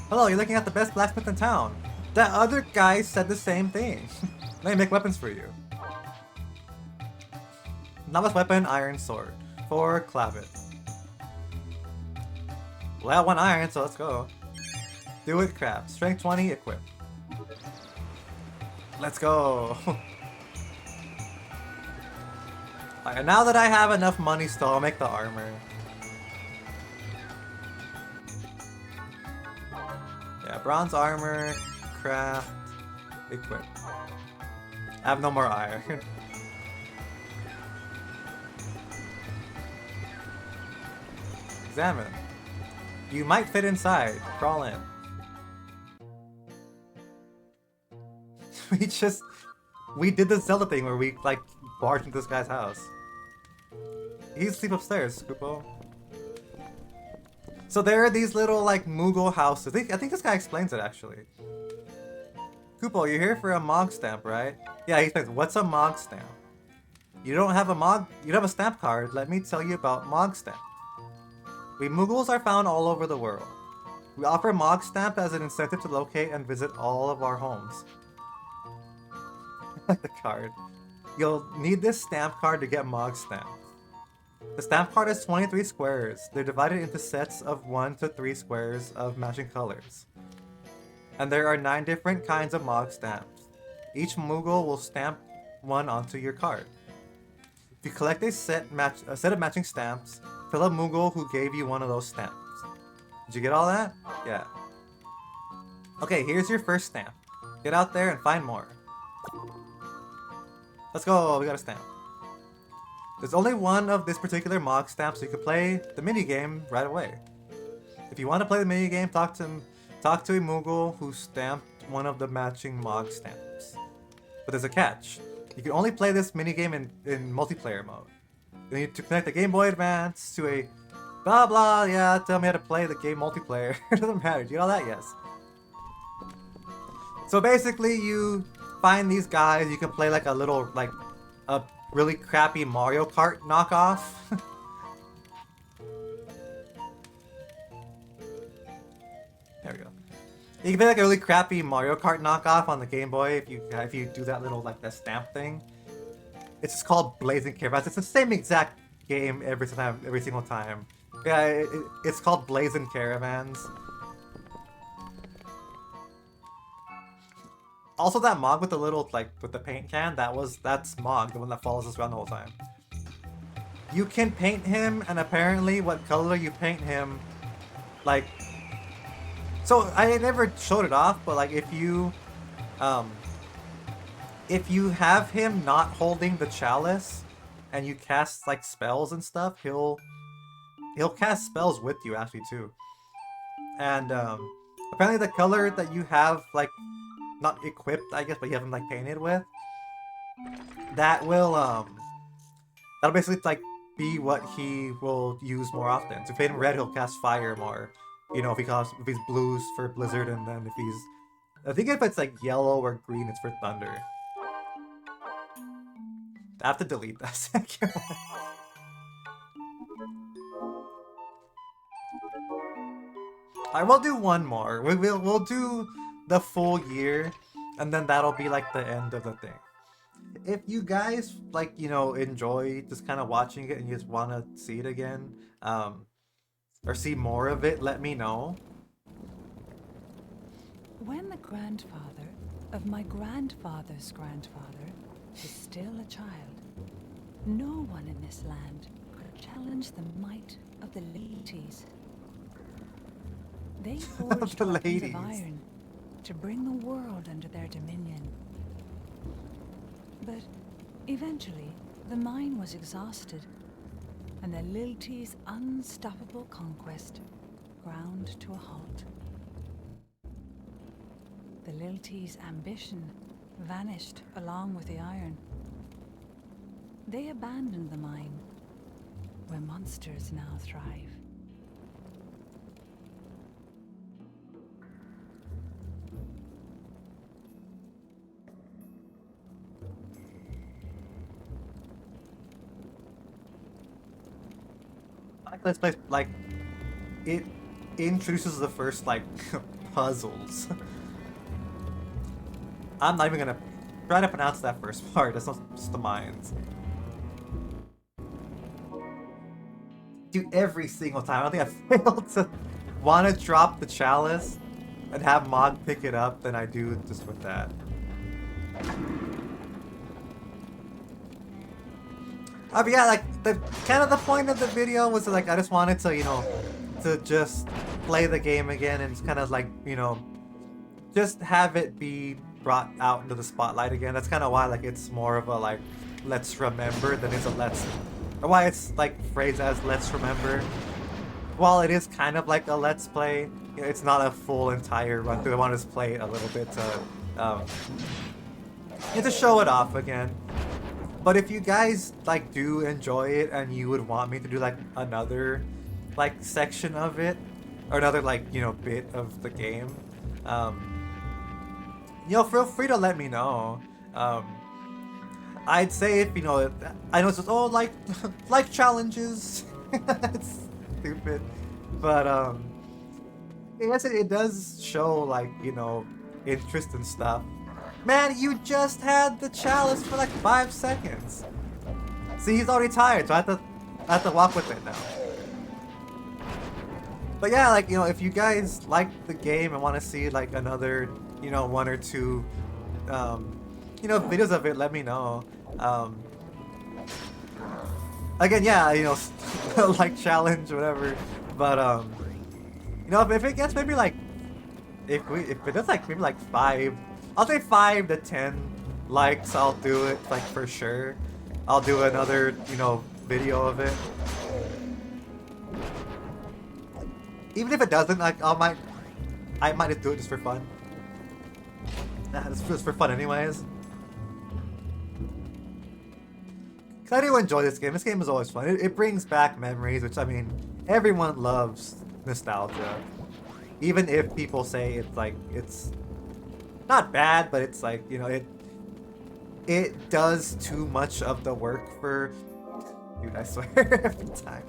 Hello, you're looking at the best blacksmith in town. That other guy said the same thing. Let me make weapons for you. Novice weapon, iron sword. For Clavit. Well, I have one iron, so let's go. Do it, craft. Strength 20, equip. Let's go. Alright, now that I have enough money still, I'll make the armor. Yeah, bronze armor, craft, equip. I have no more iron. Examine. You might fit inside. Crawl in. We did the Zelda thing where we, like, barged into this guy's house. He's asleep upstairs, Scoopo. So there are these little, like, Moogle houses. I think this guy explains it, actually. Koopo, you're here for a Mog stamp, right? Yeah, he explains, what's a Mog stamp? You don't have a stamp card. Let me tell you about Mog stamp. We Moogles are found all over the world. We offer Mog stamp as an incentive to locate and visit all of our homes. Like the card. You'll need this stamp card to get Mog stamp. The stamp card is 23 squares. They're divided into sets of 1 to 3 squares of matching colors. And there are 9 different kinds of Mog stamps. Each Moogle will stamp one onto your card. If you collect a set of matching stamps, tell a Moogle who gave you one of those stamps. Did you get all that? Yeah. Okay, here's your first stamp. Get out there and find more. Let's go, we got a stamp. There's only one of this particular Mog stamp, so you can play the minigame right away. If you want to play the minigame, talk to a Moogle who stamped one of the matching Mog stamps. But there's a catch. You can only play this minigame in multiplayer mode. You need to connect the Game Boy Advance to a blah blah, yeah, tell me how to play the game multiplayer. It doesn't matter, do you know that? Yes. So basically you find these guys, you can play like a little, like, a really crappy Mario Kart knockoff. There we go. You can play like a really crappy Mario Kart knockoff on the Game Boy if you do that little, like, that stamp thing. It's just called Blazing Caravans. It's the same exact game every single time. Yeah, it's called Blazing Caravans. Also, that Mog with the little, like, with the paint can, that's Mog, the one that follows us around the whole time. You can paint him, and apparently what color you paint him, like... So, I never showed it off, but, like, if you have him not holding the chalice, and you cast, like, spells and stuff, he'll cast spells with you, actually, too. And, apparently the color that you have, like, not equipped, I guess, but you have him, like, painted with, that will, that'll basically, like, be what he will use more often. So if you paint him red, he'll cast fire more. You know, if he's blues for blizzard, and then if he's... I think if it's, like, yellow or green, it's for thunder. I have to delete that second one. Alright, we'll do one more. We'll do the full year, and then that'll be like the end of the thing. If you guys, like, you know, enjoy just kind of watching it and you just want to see it again, or see more of it, let me know. When the grandfather of my grandfather's grandfather was still a child, no one in this land could challenge the might of the ladies. They forged The weapons ladies. of iron to bring the world under their dominion. But eventually, the mine was exhausted, and the Lilty's unstoppable conquest ground to a halt. The Lilty's ambition vanished along with the iron. They abandoned the mine, where monsters now thrive. This place, like, it introduces the first, like, puzzles. I'm not even gonna try to pronounce that first part. That's not just the mines. Dude, every single time. I don't think I failed to want to drop the chalice and have Mog pick it up than I do just with that. But yeah, like the kind of the point of the video was like I just wanted to, you know, to just play the game again and just kind of like, you know, just have it be brought out into the spotlight again. That's kind of why like it's more of a like let's remember than it's a let's, or why it's like phrased as let's remember. While it is kind of like a let's play, you know, it's not a full entire run through. I want to just play it a little bit to show it off again. But if you guys like do enjoy it and you would want me to do like another like section of it or another like, you know, bit of the game, you know, feel free to let me know. I'd say if, you know, I know it's just, oh, like challenges. It's stupid. But I guess it does show like, you know, interest and stuff. Man, you just had the chalice for like 5 seconds. See, he's already tired, so I have to walk with it now. But yeah, like, you know, if you guys like the game and want to see like another, you know, 1 or 2, you know, videos of it, let me know. Again, yeah, you know, like challenge, whatever. But you know, if it gets maybe like, if it does like maybe like 5, I'll say 5 to 10 likes, I'll do it like for sure. I'll do another, you know, video of it. Even if it doesn't, like I might just do it just for fun. Nah, it's just for fun anyways. Cause I do enjoy this game. This game is always fun. It brings back memories, which I mean, everyone loves nostalgia. Even if people say it's like, it's not bad, but it's like, you know, it does too much of the work for, dude, I swear every time.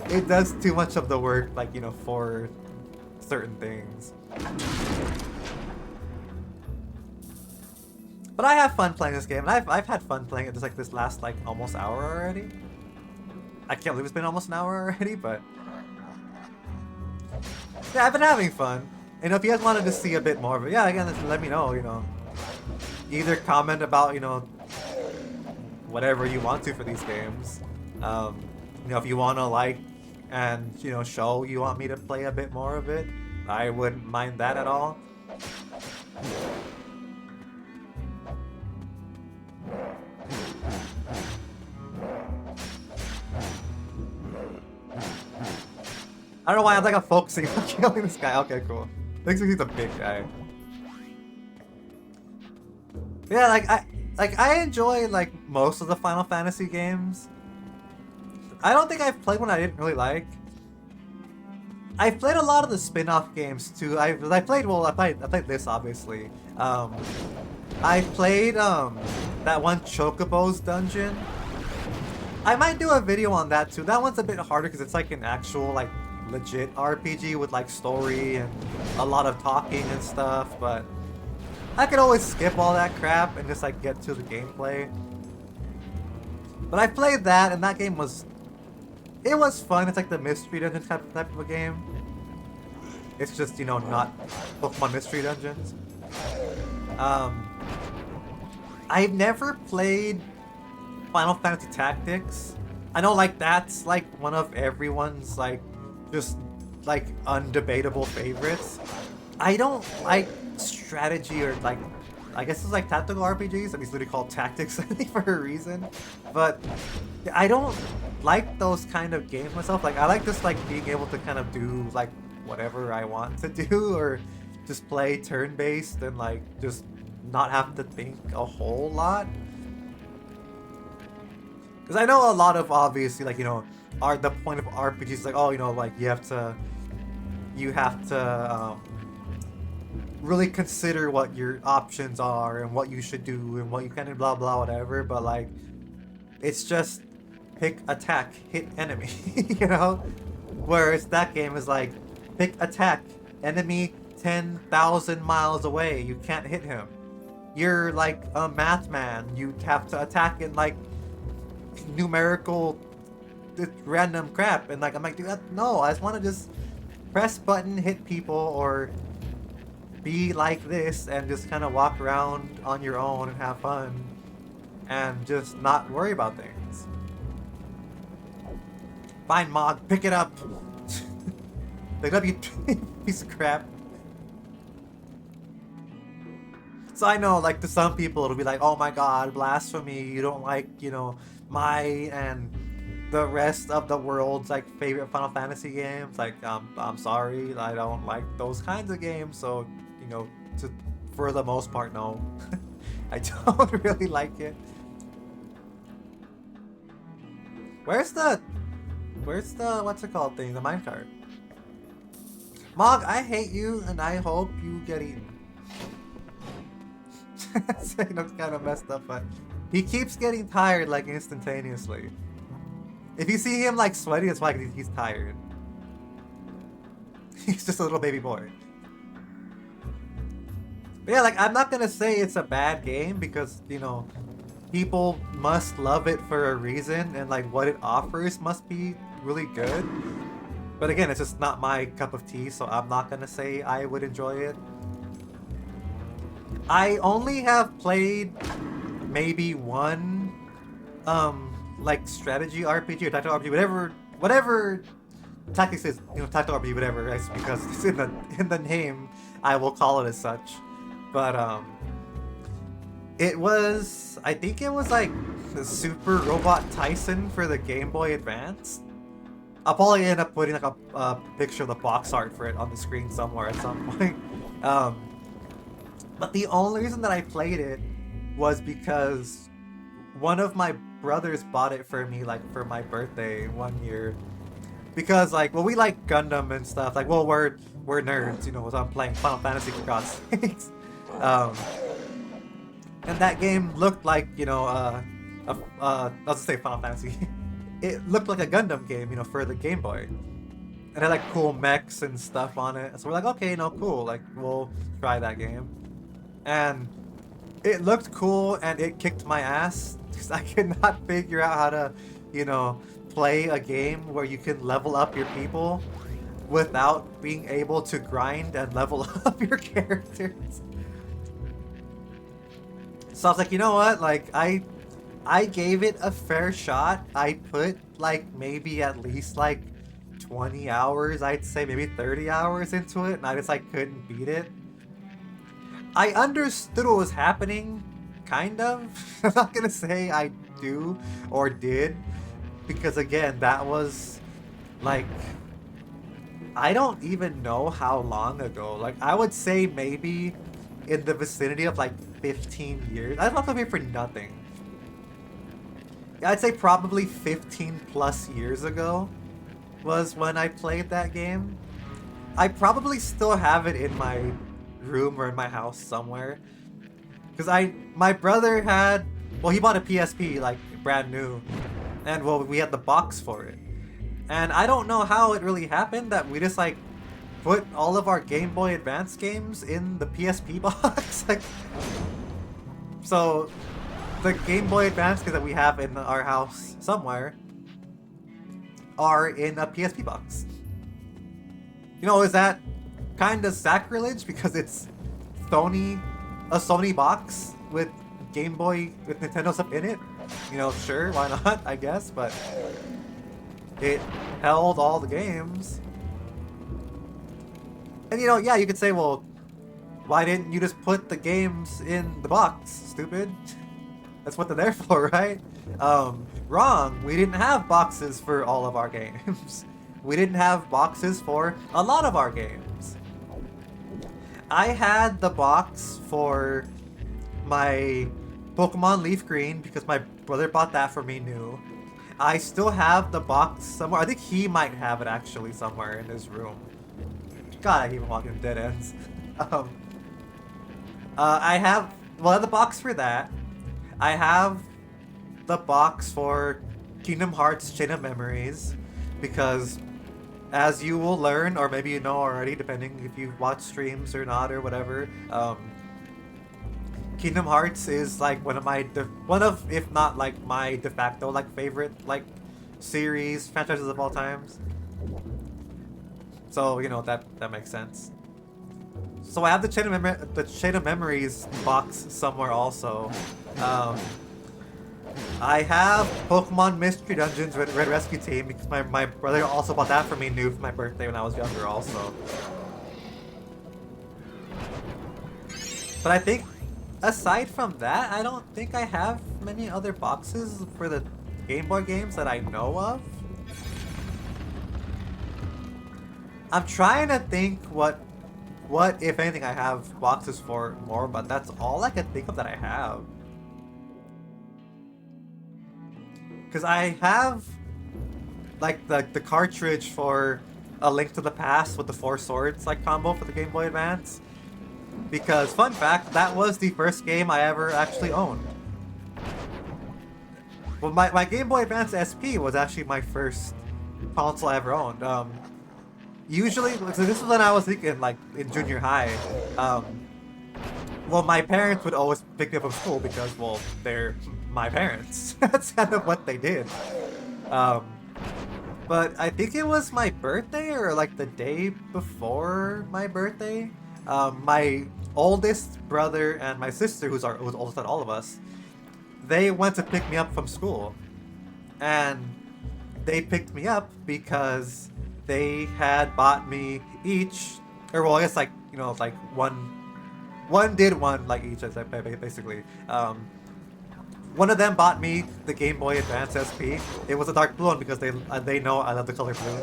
It does too much of the work, like, you know, for certain things. But I have fun playing this game, and I've had fun playing it just like this last like almost hour already. I can't believe it's been almost an hour already, but yeah, I've been having fun. And if you guys wanted to see a bit more of it, yeah, again, just let me know, you know. Either comment about, you know, whatever you want to for these games. You know, if you want to like and, you know, show you want me to play a bit more of it, I wouldn't mind that at all. I don't know why I'm like I'm focusing on killing this guy. Okay, cool. Looks like he's a big guy. Yeah, like I enjoy like most of the Final Fantasy games. I don't think I've played one I didn't really like. I've played a lot of the spin-off games too. I played this obviously. I played that one Chocobo's dungeon. I might do a video on that too. That one's a bit harder because it's like an actual like legit RPG with like story and a lot of talking and stuff, but I could always skip all that crap and just like get to the gameplay. But I played that and that game was, it was fun. It's like the mystery dungeon type of a game. It's just, you know, not Pokemon Mystery Dungeons. I've never played Final Fantasy Tactics. I know like that's like one of everyone's like just like undebatable favorites. I don't like strategy or like, I guess it's like tactical RPGs. I mean, it's literally called tactics I think for a reason. But I don't like those kind of games myself. Like I like just like being able to kind of do like whatever I want to do or just play turn-based and like just not have to think a whole lot. Because I know a lot of obviously like, you know, the point of RPGs is like, oh, you know, like you have to really consider what your options are and what you should do and what you can do, blah blah whatever. But like, it's just pick, attack, hit enemy, you know. Whereas that game is like, pick, attack, enemy 10,000 miles away, you can't hit him. you're like a math man. You have to attack in like numerical random crap, and like I'm like, dude, no, I just want to just press button, hit people, or be like this and just kind of walk around on your own and have fun and just not worry about things. Fine, Mog, pick it up. Pick it up, you piece of crap. So I know, like, to some people it'll be like, oh my god, blasphemy, you don't like, you know, my and the rest of the world's like favorite Final Fantasy games. Like, I'm sorry, I don't like those kinds of games. So, you know, for the most part, no, I don't really like it. Where's the what's it called thing? The minecart. Mog, I hate you, and I hope you get eaten. So, you know, it's kind of messed up, but he keeps getting tired like instantaneously. If you see him like sweaty, it's like he's tired. He's just a little baby boy. But yeah, like, I'm not gonna say it's a bad game because, you know, people must love it for a reason, and like what it offers must be really good. But again, it's just not my cup of tea, so I'm not gonna say I would enjoy it. I only have played maybe one like strategy RPG or tactical RPG, whatever tactics is, you know, tactical RPG, whatever, it's because it's in the name, I will call it as such. But it was, I think it was like the Super Robot Tyson for the Game Boy Advance. I'll probably end up putting like a picture of the box art for it on the screen somewhere at some point. But the only reason that I played it was because one of my brothers bought it for me, like, for my birthday one year. Because, like, well, we like Gundam and stuff. Like, well, we're nerds, you know, so I'm playing Final Fantasy for God's sakes. And that game looked like, you know, I'll just say Final Fantasy. It looked like a Gundam game, you know, for the Game Boy. And it had like cool mechs and stuff on it. So we're like, okay, no, cool. Like, we'll try that game. And it looked cool, and it kicked my ass because I could not figure out how to, you know, play a game where you can level up your people without being able to grind and level up your characters. So I was like, you know what? Like, I gave it a fair shot. I put like maybe at least like 20 hours, I'd say maybe 30 hours into it, and I just like couldn't beat it. I understood what was happening, kind of. I'm not gonna say I do or did, because again, that was like, I don't even know how long ago. Like, I would say maybe in the vicinity of like 15 years. I've not played for nothing. I'd say probably 15 plus years ago was when I played that game. I probably still have it in my room or in my house somewhere. Because my brother had, well, he bought a PSP, like, brand new. And, well, we had the box for it. And I don't know how it really happened that we just, like, put all of our Game Boy Advance games in the PSP box. Like, so the Game Boy Advance games that we have in our house somewhere are in a PSP box. You know, is that kind of sacrilege because it's a Sony box with Game Boy, with Nintendo stuff in it? You know, sure, why not, I guess, but it held all the games. And, you know, yeah, you could say, well, why didn't you just put the games in the box, stupid? That's what they're there for, right? Wrong. We didn't have boxes for all of our games. We didn't have boxes for a lot of our games. I had the box for my Pokemon Leaf Green because my brother bought that for me new. I still have the box somewhere. I think he might have it actually somewhere in his room. God, I hate walking dead ends. I have, well, the box for that. I have the box for Kingdom Hearts Chain of Memories because, as you will learn, or maybe you know already, depending if you watch streams or not or whatever, Kingdom Hearts is like one of if not like my de facto like favorite like series franchises of all times. So you know that makes sense. So I have the Chain of Memories box somewhere also. Um, I have Pokemon Mystery Dungeons Red Rescue Team because my brother also bought that for me new for my birthday when I was younger also. But I think aside from that, I don't think I have many other boxes for the Game Boy games that I know of. I'm trying to think what if anything I have boxes for more, but that's all I can think of that I have. Because I have like the cartridge for A Link to the Past with the 4 swords like combo for the Game Boy Advance. Because fun fact, that was the first game I ever actually owned. Well, my Game Boy Advance SP was actually my first console I ever owned. Usually, so this is when I was thinking like in junior high. Well, my parents would always pick me up from school because, well, they're my parents. That's kind of what they did. But I think it was my birthday or like the day before my birthday. My oldest brother and my sister, who's oldest than all of us, they went to pick me up from school. And they picked me up because they had bought me each, or well, I guess like, you know, like one did one like each, basically. One of them bought me the Game Boy Advance SP. It was a dark blue one because they know I love the color blue.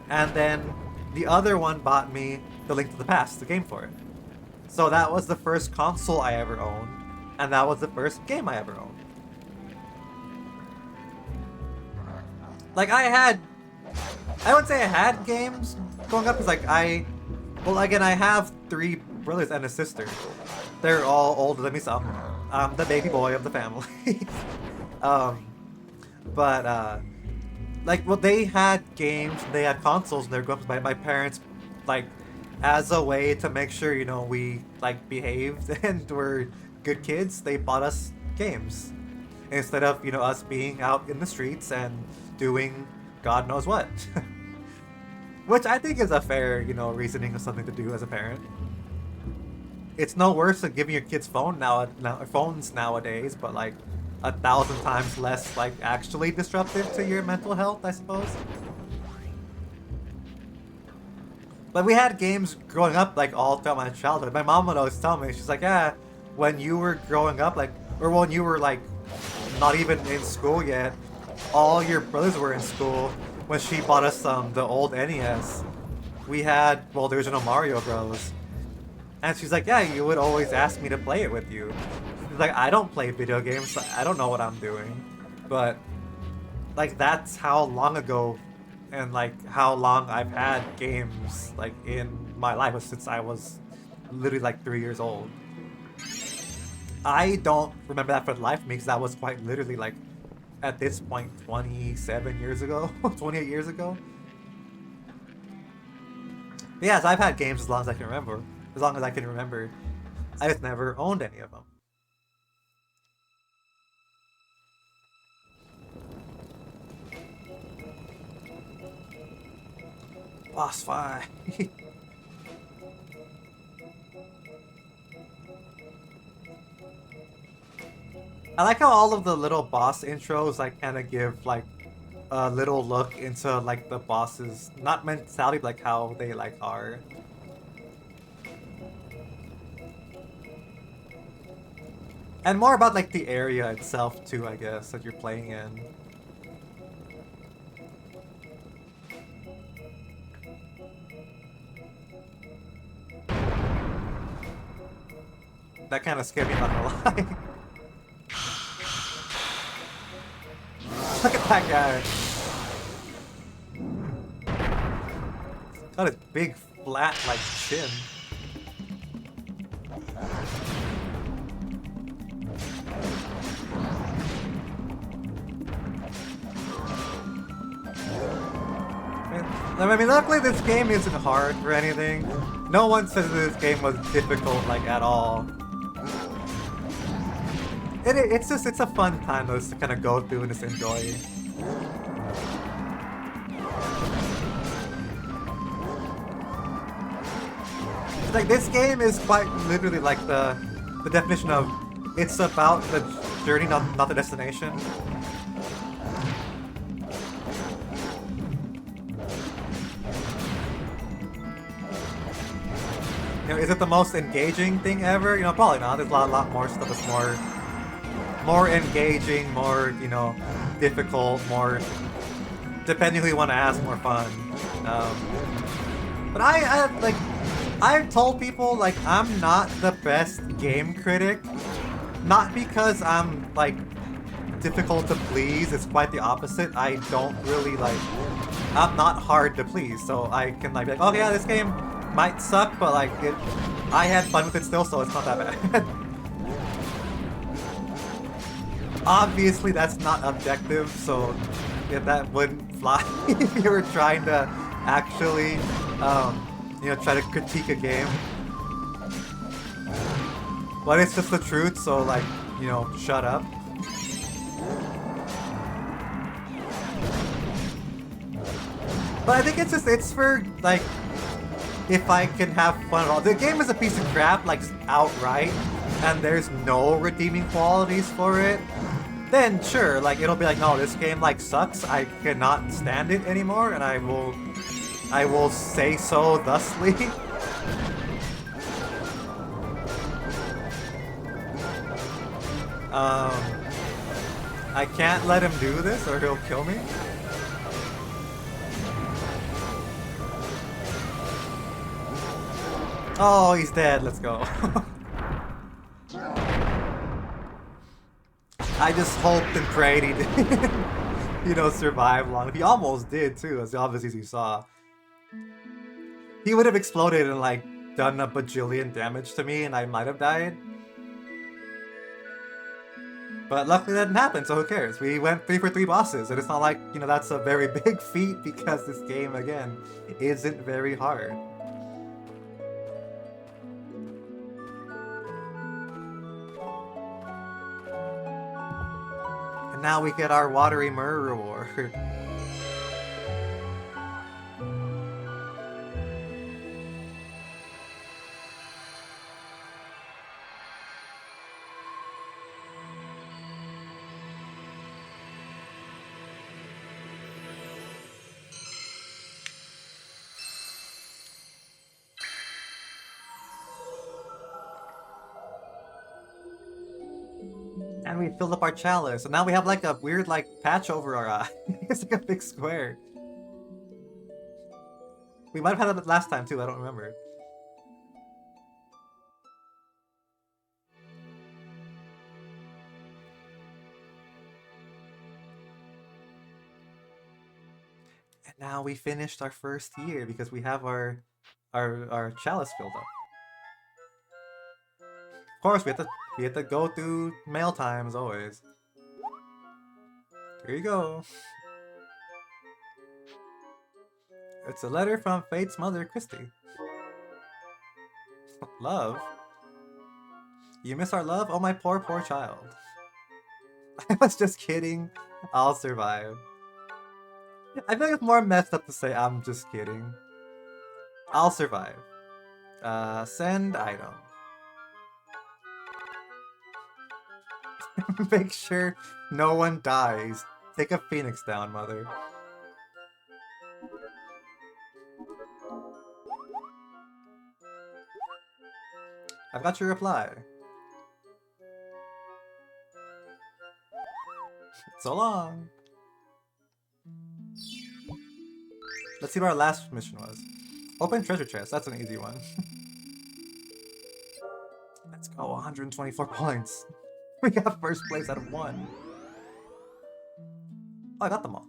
And then the other one bought me the Link to the Past, the game for it. So that was the first console I ever owned, and that was the first game I ever owned. Like I wouldn't say I had games growing up because like well again I have 3 brothers and a sister. They're all older than me some. I'm the baby boy of the family. Like well they had games, they had consoles, and they were growing up by my parents like as a way to make sure, you know, we like behaved and were good kids. They bought us games instead of, you know, us being out in the streets and doing God knows what. Which I think is a fair, you know, reasoning of something to do as a parent. It's no worse than giving your kids phones nowadays, but like 1,000 times less like actually disruptive to your mental health, I suppose. But we had games growing up like all throughout my childhood. My mom would always tell me, she's like, yeah, when you were growing up, like, or when you were like not even in school yet, all your brothers were in school. When she bought us the old NES, we had, well, the original Mario Bros. And she's like, yeah, you would always ask me to play it with you. She's like, I don't play video games, so I don't know what I'm doing. But like that's how long ago and like how long I've had games like in my life since I was literally like 3 years old. I don't remember that for the life of me because that was quite literally like at this point 27 years ago, 28 years ago. But yeah, so I've had games as long as I can remember. As long as I can remember. I just never owned any of them. Boss fight. I like how all of the little boss intros like kind of give like a little look into like the boss's not mentality, but like how they like are. And more about like the area itself too, I guess, that you're playing in. That kind of scared me, not gonna lie. Look at that guy. Got his big flat like chin. I mean, luckily this game isn't hard or anything. No one says this game was difficult, like, at all. It's a fun time though, just to kind of go through and just enjoy. Like this game is quite literally like the definition of it's about the journey, not the destination. You know, is it the most engaging thing ever? You know, probably not. There's a lot more stuff that's more engaging, more, you know, difficult, more, depending who you want to ask, more fun. But like, I've told people, like, I'm not the best game critic. Not because I'm, like, difficult to please. It's quite the opposite. I don't really, like, I'm not hard to please. So I can, like, be like, oh yeah, this game might suck, but, like, I had fun with it still, so it's not that bad. Obviously, that's not objective, so if that wouldn't fly if you were trying to actually, you know, try to critique a game. But it's just the truth, so, like, you know, shut up. But I think it's for, like, if I can have fun at all. The game is a piece of crap, like, outright, and there's no redeeming qualities for it. Then sure, like, it'll be like, no, this game, like, sucks. I cannot stand it anymore, and I will say so thusly. I can't let him do this or he'll kill me. Oh, he's dead. Let's go. I just hoped and prayed he did, you know, survive long. He almost did too, as obviously as you saw. He would have exploded and, like, done a bajillion damage to me and I might have died. But luckily that didn't happen, so who cares? We went 3 for 3 bosses, and it's not like, you know, that's a very big feat because this game, again, isn't very hard. And now we get our watery Myrrh reward. And we filled up our chalice, so now we have, like, a weird, like, patch over our eye. It's like a big square. We might have had that last time too, I don't remember. And now we finished our first year because we have our chalice filled up. Of course, we have to go through mail time as always. Here you go. It's a letter from Fate's mother, Christy. Love? You miss our love? Oh, my poor, poor child. I was just kidding. I'll survive. I feel like it's more messed up to say I'm just kidding. I'll survive. Send item. Make sure no one dies. Take a phoenix down, mother. I've got your reply. So long. Let's see what our last mission was. Open treasure chest. That's an easy one. Let's go. 124 points. We got first place out of 1. Oh, I got them all.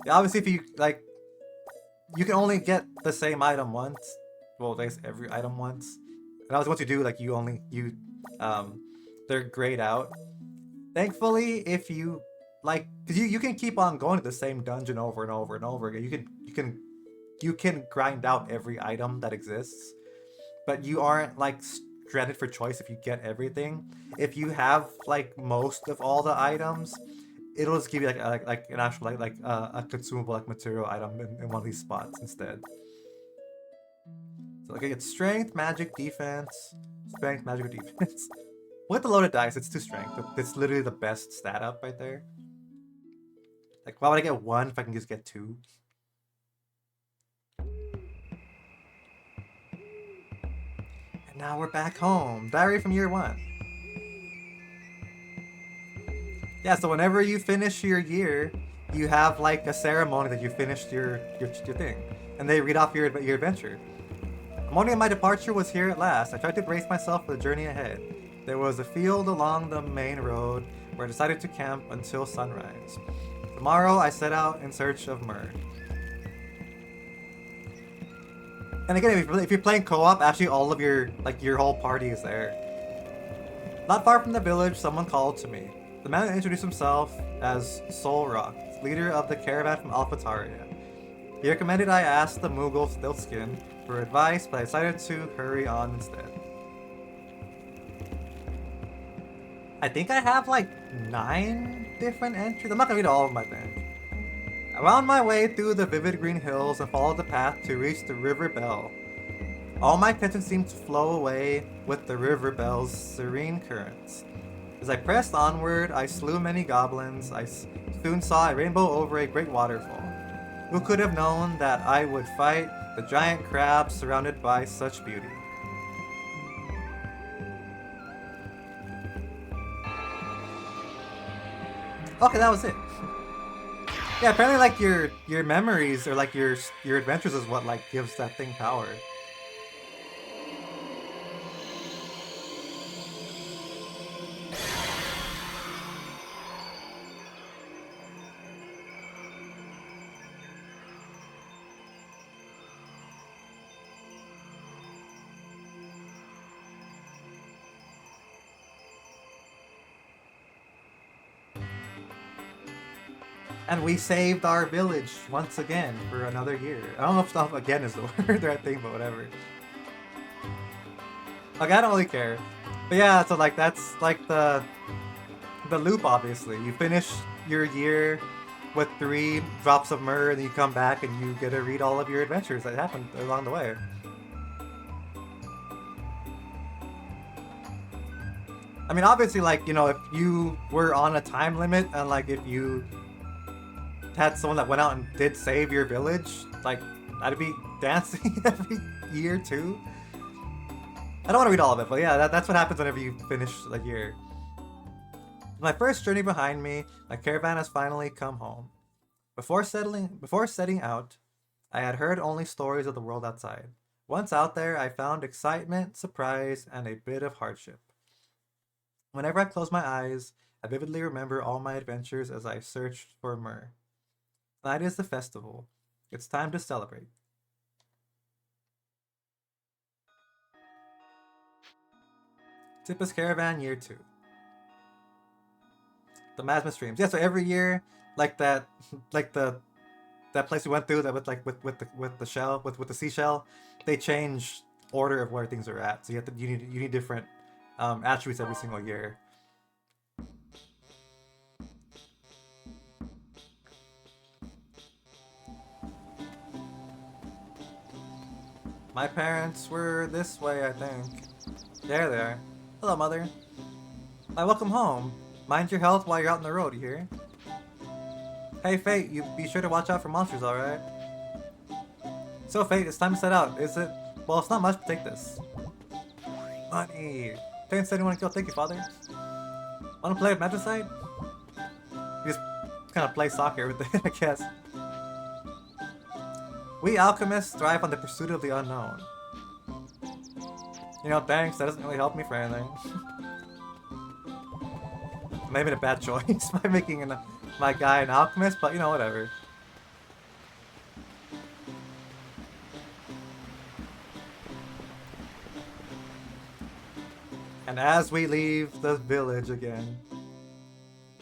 Yeah, obviously if you, like, you can only get the same item once. Well, I guess every item once. And obviously once you do, like, they're grayed out. Thankfully, if you, like, because you can keep on going to the same dungeon over and over and over again. You can grind out every item that exists, but you aren't, like, granted for choice if you get everything. If you have like most of all the items, it'll just give you like an actual a consumable like material item in one of these spots instead. So like I get strength, magic, defense, strength, magic, or defense. With the loaded dice, it's 2 strength. It's literally the best stat up right there. Like, why would I get 1 if I can just get 2? And now we're back home. Diary from year 1. Yeah, so whenever you finish your year, you have like a ceremony that you finished your thing. And they read off your adventure. The morning of my departure was here at last. I tried to brace myself for the journey ahead. There was a field along the main road where I decided to camp until sunrise. Tomorrow I set out in search of myrrh. And again, if you're playing co-op, actually all of your whole party is there. Not far from the village, someone called to me. The man introduced himself as Sol Rock, leader of the caravan from Alphataria. He recommended I ask the Moogle Stiltskin for advice, but I decided to hurry on instead. I think I have like 9 different entries. I'm not gonna read all of them, I think. I wound my way through the vivid green hills and followed the path to reach the River Bell. All my tension seemed to flow away with the River Bell's serene currents. As I pressed onward, I slew many goblins. I soon saw a rainbow over a great waterfall. Who could have known that I would fight the giant crab surrounded by such beauty? Okay, that was it. Yeah, apparently like your memories or like your adventures is what like gives that thing power. And we saved our village once again for another year. I don't know if stuff again is the word right thing, but whatever. Like I don't really care. But yeah, so like that's like the loop obviously. You finish your year with 3 drops of myrrh, and then you come back and you get to read all of your adventures that happened along the way. I mean, obviously, like, you know, if you were on a time limit and like if you had someone that went out and did save your village, like, I'd be dancing every year too. I don't want to read all of it, but yeah, that's what happens whenever you finish a year. My first journey behind me, my caravan has finally come home. Before setting out, I had heard only stories of the world outside. Once out there, I found excitement, surprise, and a bit of hardship. Whenever I close my eyes, I vividly remember all my adventures as I searched for myrrh. Tonight is the festival. It's time to celebrate. Tipa's Caravan Year 2. The Miasma streams. Yeah, so every year, like that, like that place we went through that with the shell with the seashell, they change order of where things are at. So you need different attributes every single year. My parents were this way, I think. There they are. Hello, Mother. Hi, welcome home. Mind your health while you're out on the road, you hear? Hey, Fate, you be sure to watch out for monsters, alright? So, Fate, it's time to set out, is it? Well, it's not much, but take this. Money! Thanks anyone to kill, thank you, Father. Wanna play with Magicite? You just kind of play soccer with it, I guess. We alchemists thrive on the pursuit of the unknown. You know, thanks, that doesn't really help me for anything. Maybe a bad choice by making my guy an alchemist, but you know, whatever. And as we leave the village again,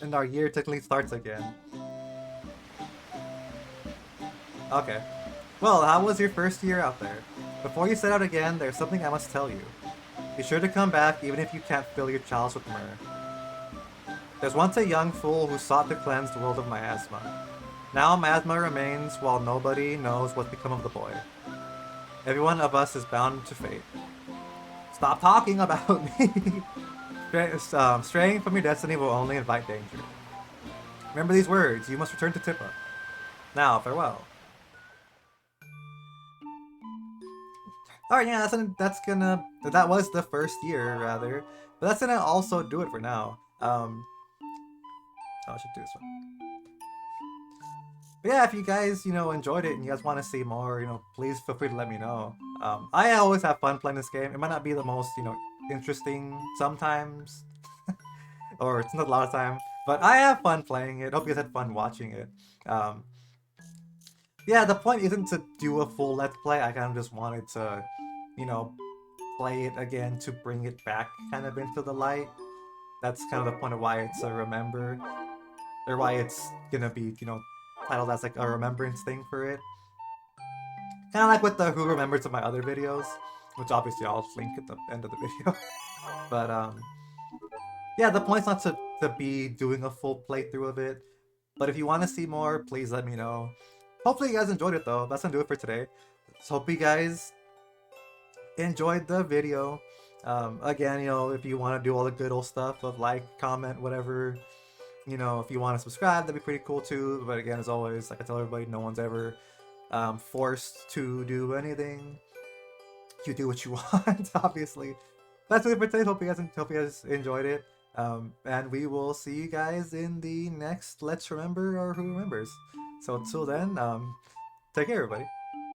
and our year technically starts again. Okay. Well, how was your first year out there? Before you set out again, there's something I must tell you. Be sure to come back even if you can't fill your chalice with myrrh. There's once a young fool who sought to cleanse the world of miasma. Now miasma remains while nobody knows what's become of the boy. Every one of us is bound to fate. Stop talking about me! Straying from your destiny will only invite danger. Remember these words, you must return to Tippa. Now, farewell. Alright, yeah, that was the first year, rather. But that's gonna also do it for now. I should do this one. But yeah, if you guys, enjoyed it and you guys want to see more, please feel free to let me know. I always have fun playing this game. It might not be the most, interesting sometimes, or it's not a lot of time, but I have fun playing it. Hope you guys had fun watching it. Um, yeah, the point isn't to do a full Let's Play. I kind of just wanted to, you know, play it again to bring it back kind of into the light. That's kind of the point of why it's a remember, or why it's gonna be, titled as like a remembrance thing for it. Kind of like with the Who Remembers of my other videos, which obviously I'll link at the end of the video. But yeah, the point's not to be doing a full playthrough of it. But if you want to see more, please let me know. Hopefully you guys enjoyed it though. That's gonna do it for today. So hope you guys enjoyed the video. Again, if you want to do all the good old stuff of like, comment, whatever, if you want to subscribe, that'd be pretty cool too. But again, as always, like I tell everybody, no one's ever forced to do anything. You do what you want, obviously. That's it for today. Hope you guys enjoyed it. And we will see you guys in the next Let's Remember or Who Remembers. So until then, take care, everybody.